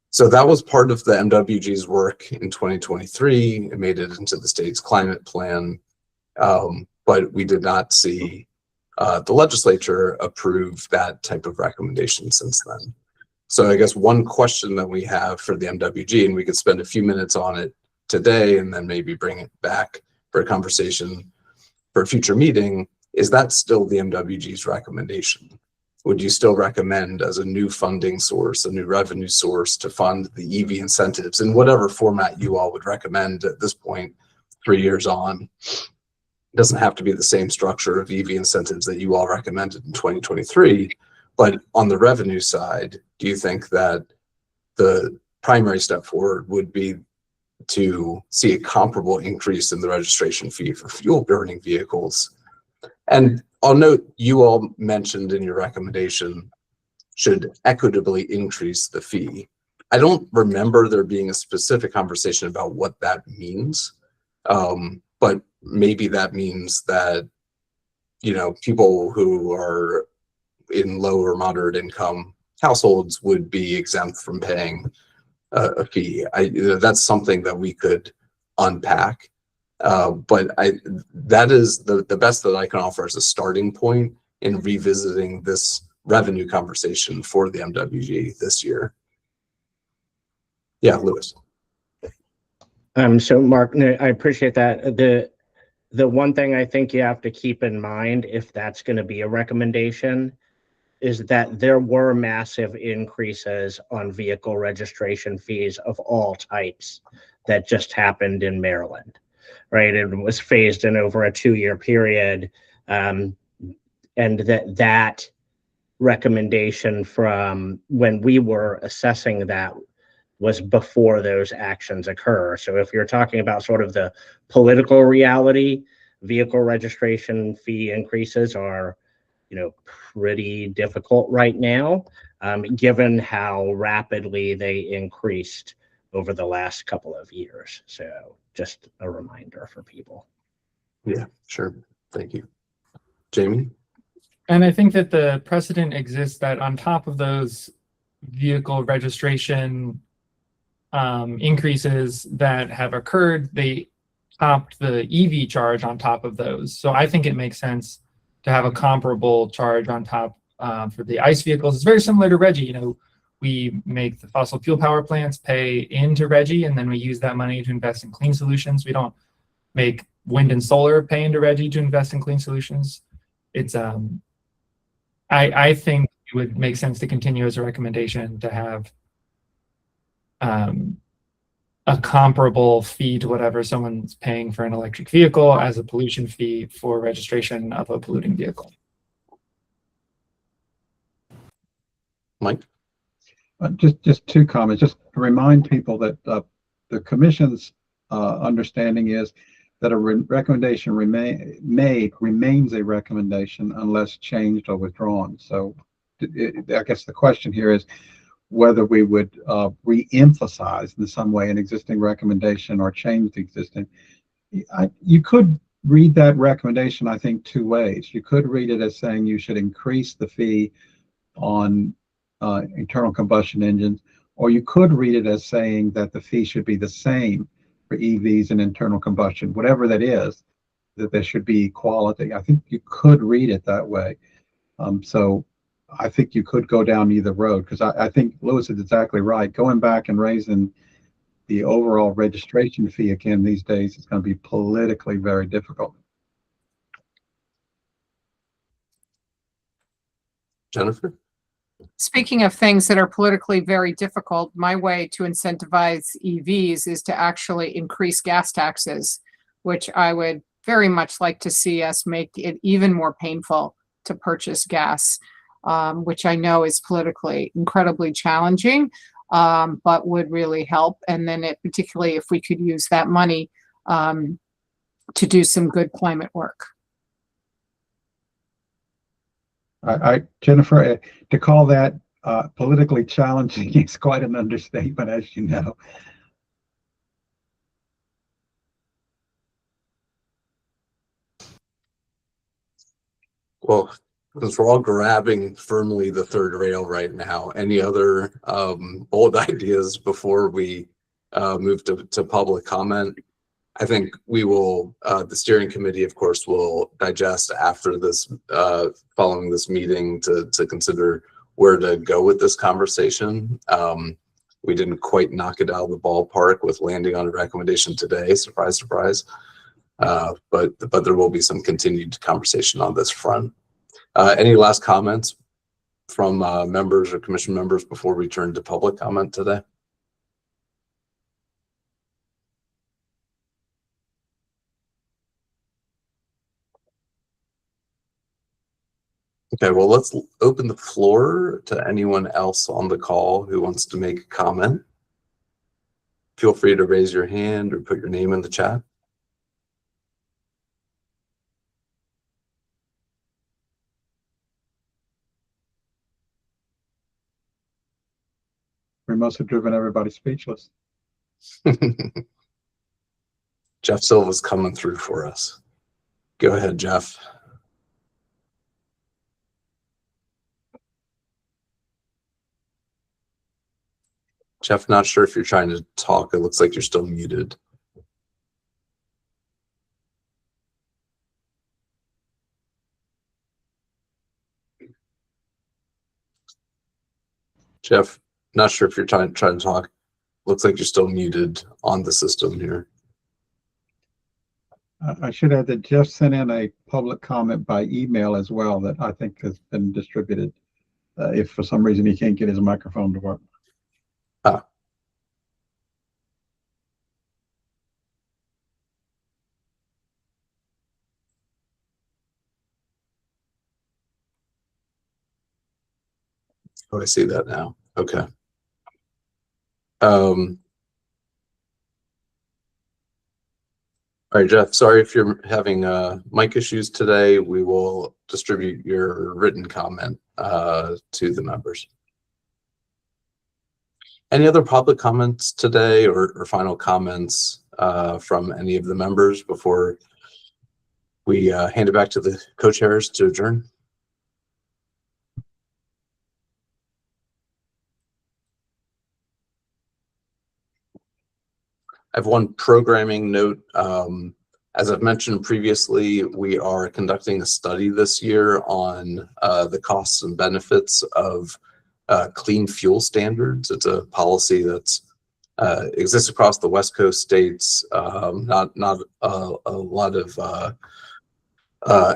Speaker 1: So that was part of the MWG's work in 2023. It made it into the state's climate plan, but we did not see the legislature approve that type of recommendation since then. So I guess one question that we have for the MWG, and we could spend a few minutes on it today and then maybe bring it back for a conversation for a future meeting, is that still the MWG's recommendation? Would you still recommend as a new funding source, a new revenue source to fund the EV incentives in whatever format you all would recommend at this point, 3 years on? It doesn't have to be the same structure of EV incentives that you all recommended in 2023, but on the revenue side, do you think that the primary step forward would be to see a comparable increase in the registration fee for fuel burning vehicles? And I'll note you all mentioned in your recommendation should equitably increase the fee. I don't remember there being a specific conversation about what that means, but maybe that means that, you know, people who are in low or moderate income households would be exempt from paying a fee. That's something that we could unpack. But that is the best that I can offer as a starting point in revisiting this revenue conversation for the MWG this year. Yeah, Lewis.
Speaker 11: So Mark, no, I appreciate that. The one thing I think you have to keep in mind, if that's going to be a recommendation, is that there were massive increases on vehicle registration fees of all types that just happened in Maryland, right? It was phased in over a 2-year period. And that recommendation from when we were assessing that was before those actions occur. So if you're talking about sort of the political reality, vehicle registration fee increases are, you know, pretty difficult right now, given how rapidly they increased over the last couple of years. So just a reminder for people.
Speaker 1: Yeah, sure. Thank you. Jamie?
Speaker 5: And I think that the precedent exists that on top of those vehicle registration increases that have occurred, they topped the EV charge on top of those. So I think it makes sense to have a comparable charge on top for the ICE vehicles. It's very similar to Reggie. You know, we make the fossil fuel power plants pay into Reggie, and then we use that money to invest in clean solutions. We don't make wind and solar pay into Reggie to invest in clean solutions. It's I think it would make sense to continue as a recommendation to have a comparable fee to whatever someone's paying for an electric vehicle as a pollution fee for registration of a polluting vehicle.
Speaker 1: Mike?
Speaker 2: Just two comments. Just to remind people that the commission's understanding is that a recommendation remains a recommendation unless changed or withdrawn. So I guess the question here is whether we would re-emphasize in some way an existing recommendation or change the existing. You could read that recommendation, I think, two ways. You could read it as saying you should increase the fee on internal combustion engines, or you could read it as saying that the fee should be the same for EVs and internal combustion, whatever that is, that there should be equality. I think you could read it that way. So I think you could go down either road, because I think Lewis is exactly right. Going back and raising the overall registration fee again these days is going to be politically very difficult.
Speaker 1: Jennifer?
Speaker 8: Speaking of things that are politically very difficult, my way to incentivize EVs is to actually increase gas taxes, which I would very much like to see us make it even more painful to purchase gas, which I know is politically incredibly challenging, but would really help. And then particularly if we could use that money to do some good climate work.
Speaker 2: Jennifer, to call that politically challenging is quite an understatement, as you know.
Speaker 1: Well, since we're all grabbing firmly the third rail right now, any other bold ideas before we move to public comment? I think we will, the steering committee, of course, will digest after this, following this meeting to consider where to go with this conversation. We didn't quite knock it out of the ballpark with landing on a recommendation today, surprise, surprise. But there will be some continued conversation on this front. Any last comments from members or commission members before we turn to public comment today? Okay, well, let's open the floor to anyone else on the call who wants to make a comment. Feel free to raise your hand or put your name in the chat.
Speaker 2: We must have driven everybody speechless.
Speaker 1: Jeff Silva's coming through for us. Go ahead, Jeff. Jeff, not sure if you're trying to talk. It looks like you're still muted. Jeff, not sure if you're trying to talk. Looks like you're still muted on the system here.
Speaker 2: I should add that Jeff sent in a public comment by email as well that I think has been distributed. If for some reason he can't get his microphone to work.
Speaker 1: Oh, I see that now. Okay. All right, Jeff, sorry if you're having mic issues today. We will distribute your written comment to the members. Any other public comments today or final comments from any of the members before we hand it back to the co-chairs to adjourn? I have one programming note. As I've mentioned previously, we are conducting a study this year on the costs and benefits of clean fuel standards. It's a policy that's exists across the West Coast states. Not a lot of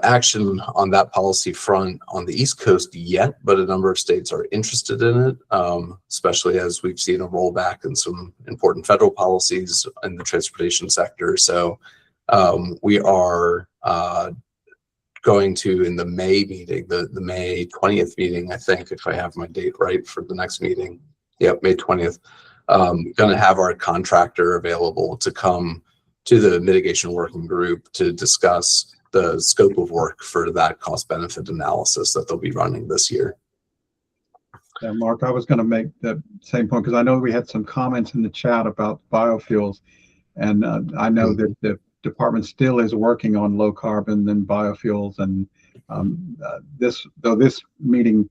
Speaker 1: action on that policy front on the East Coast yet, but a number of states are interested in it, especially as we've seen a rollback in some important federal policies in the transportation sector. So we are going to, in the May meeting, the May 20th meeting, I think, if I have my date right for the next meeting. Yep, May 20th. Going to have our contractor available to come to the mitigation working group to discuss the scope of work for that cost benefit analysis that they'll be running this year.
Speaker 2: Yeah, Mark, I was going to make the same point because I know we had some comments in the chat about biofuels, and I know that the department still is working on low carbon and biofuels, and this meeting,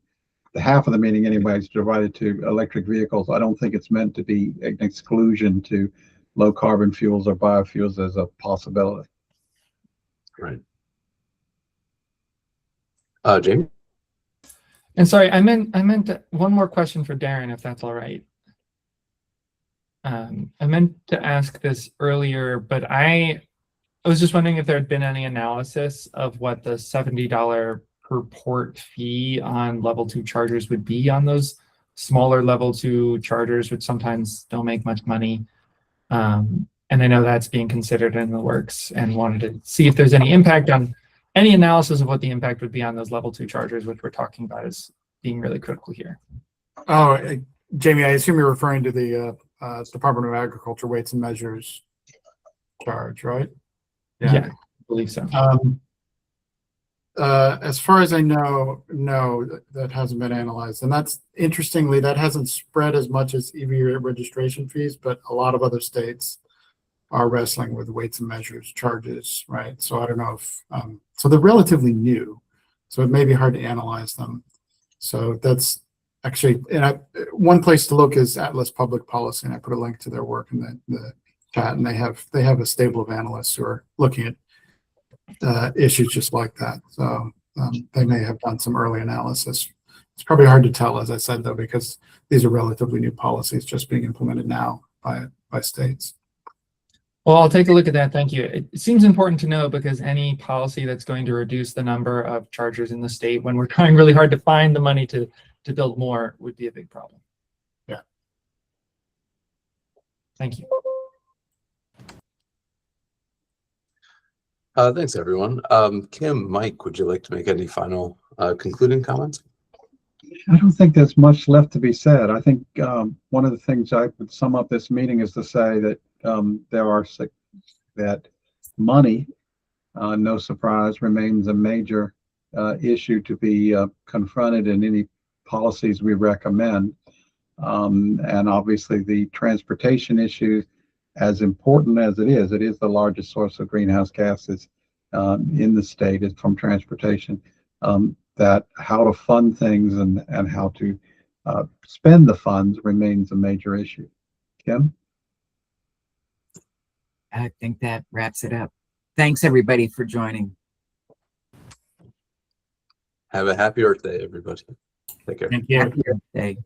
Speaker 2: the half of the meeting anyway, is divided to electric vehicles. I don't think it's meant to be an exclusion to low carbon fuels or biofuels as a possibility.
Speaker 1: Right. Jamie?
Speaker 5: And sorry, I meant one more question for Darren, if that's all right. I meant to ask this earlier, but I was just wondering if there had been any analysis of what the $70 per port fee on level 2 chargers would be on those smaller level 2 chargers, which sometimes don't make much money. And I know that's being considered in the works, and wanted to see if there's any impact on any analysis of what the impact would be on those level 2 chargers, which we're talking about as being really critical here.
Speaker 9: Oh, Jamie, I assume you're referring to the Department of Agriculture weights and measures charge, right?
Speaker 5: Yeah, I believe so.
Speaker 9: As far as I know, no, that hasn't been analyzed. And that's, interestingly, that hasn't spread as much as EV registration fees, but a lot of other states are wrestling with weights and measures charges, right? So I don't know if, so they're relatively new, so it may be hard to analyze them. So that's actually, and one place to look is Atlas Public Policy, and I put a link to their work in the chat, and they have a stable of analysts who are looking at issues just like that. So they may have done some early analysis. It's probably hard to tell, as I said, though, because these are relatively new policies just being implemented now by states.
Speaker 5: Well, I'll take a look at that. Thank you. It seems important to know, because any policy that's going to reduce the number of chargers in the state when we're trying really hard to find the money to build more would be a big problem.
Speaker 9: Yeah.
Speaker 5: Thank you.
Speaker 1: Thanks, everyone. Kim, Mike, would you like to make any final concluding comments?
Speaker 2: I don't think there's much left to be said. I think one of the things I would sum up this meeting is to say that that money, no surprise, remains a major issue to be confronted in any policies we recommend. And obviously the transportation issue, as important as it is the largest source of greenhouse gases in the state is from transportation. That how to fund things and how to spend the funds remains a major issue. Kim?
Speaker 3: I think that wraps it up. Thanks, everybody, for joining.
Speaker 1: Have a happy Earth Day, everybody. Take care.
Speaker 9: Thank you.
Speaker 3: Happy Earth Day.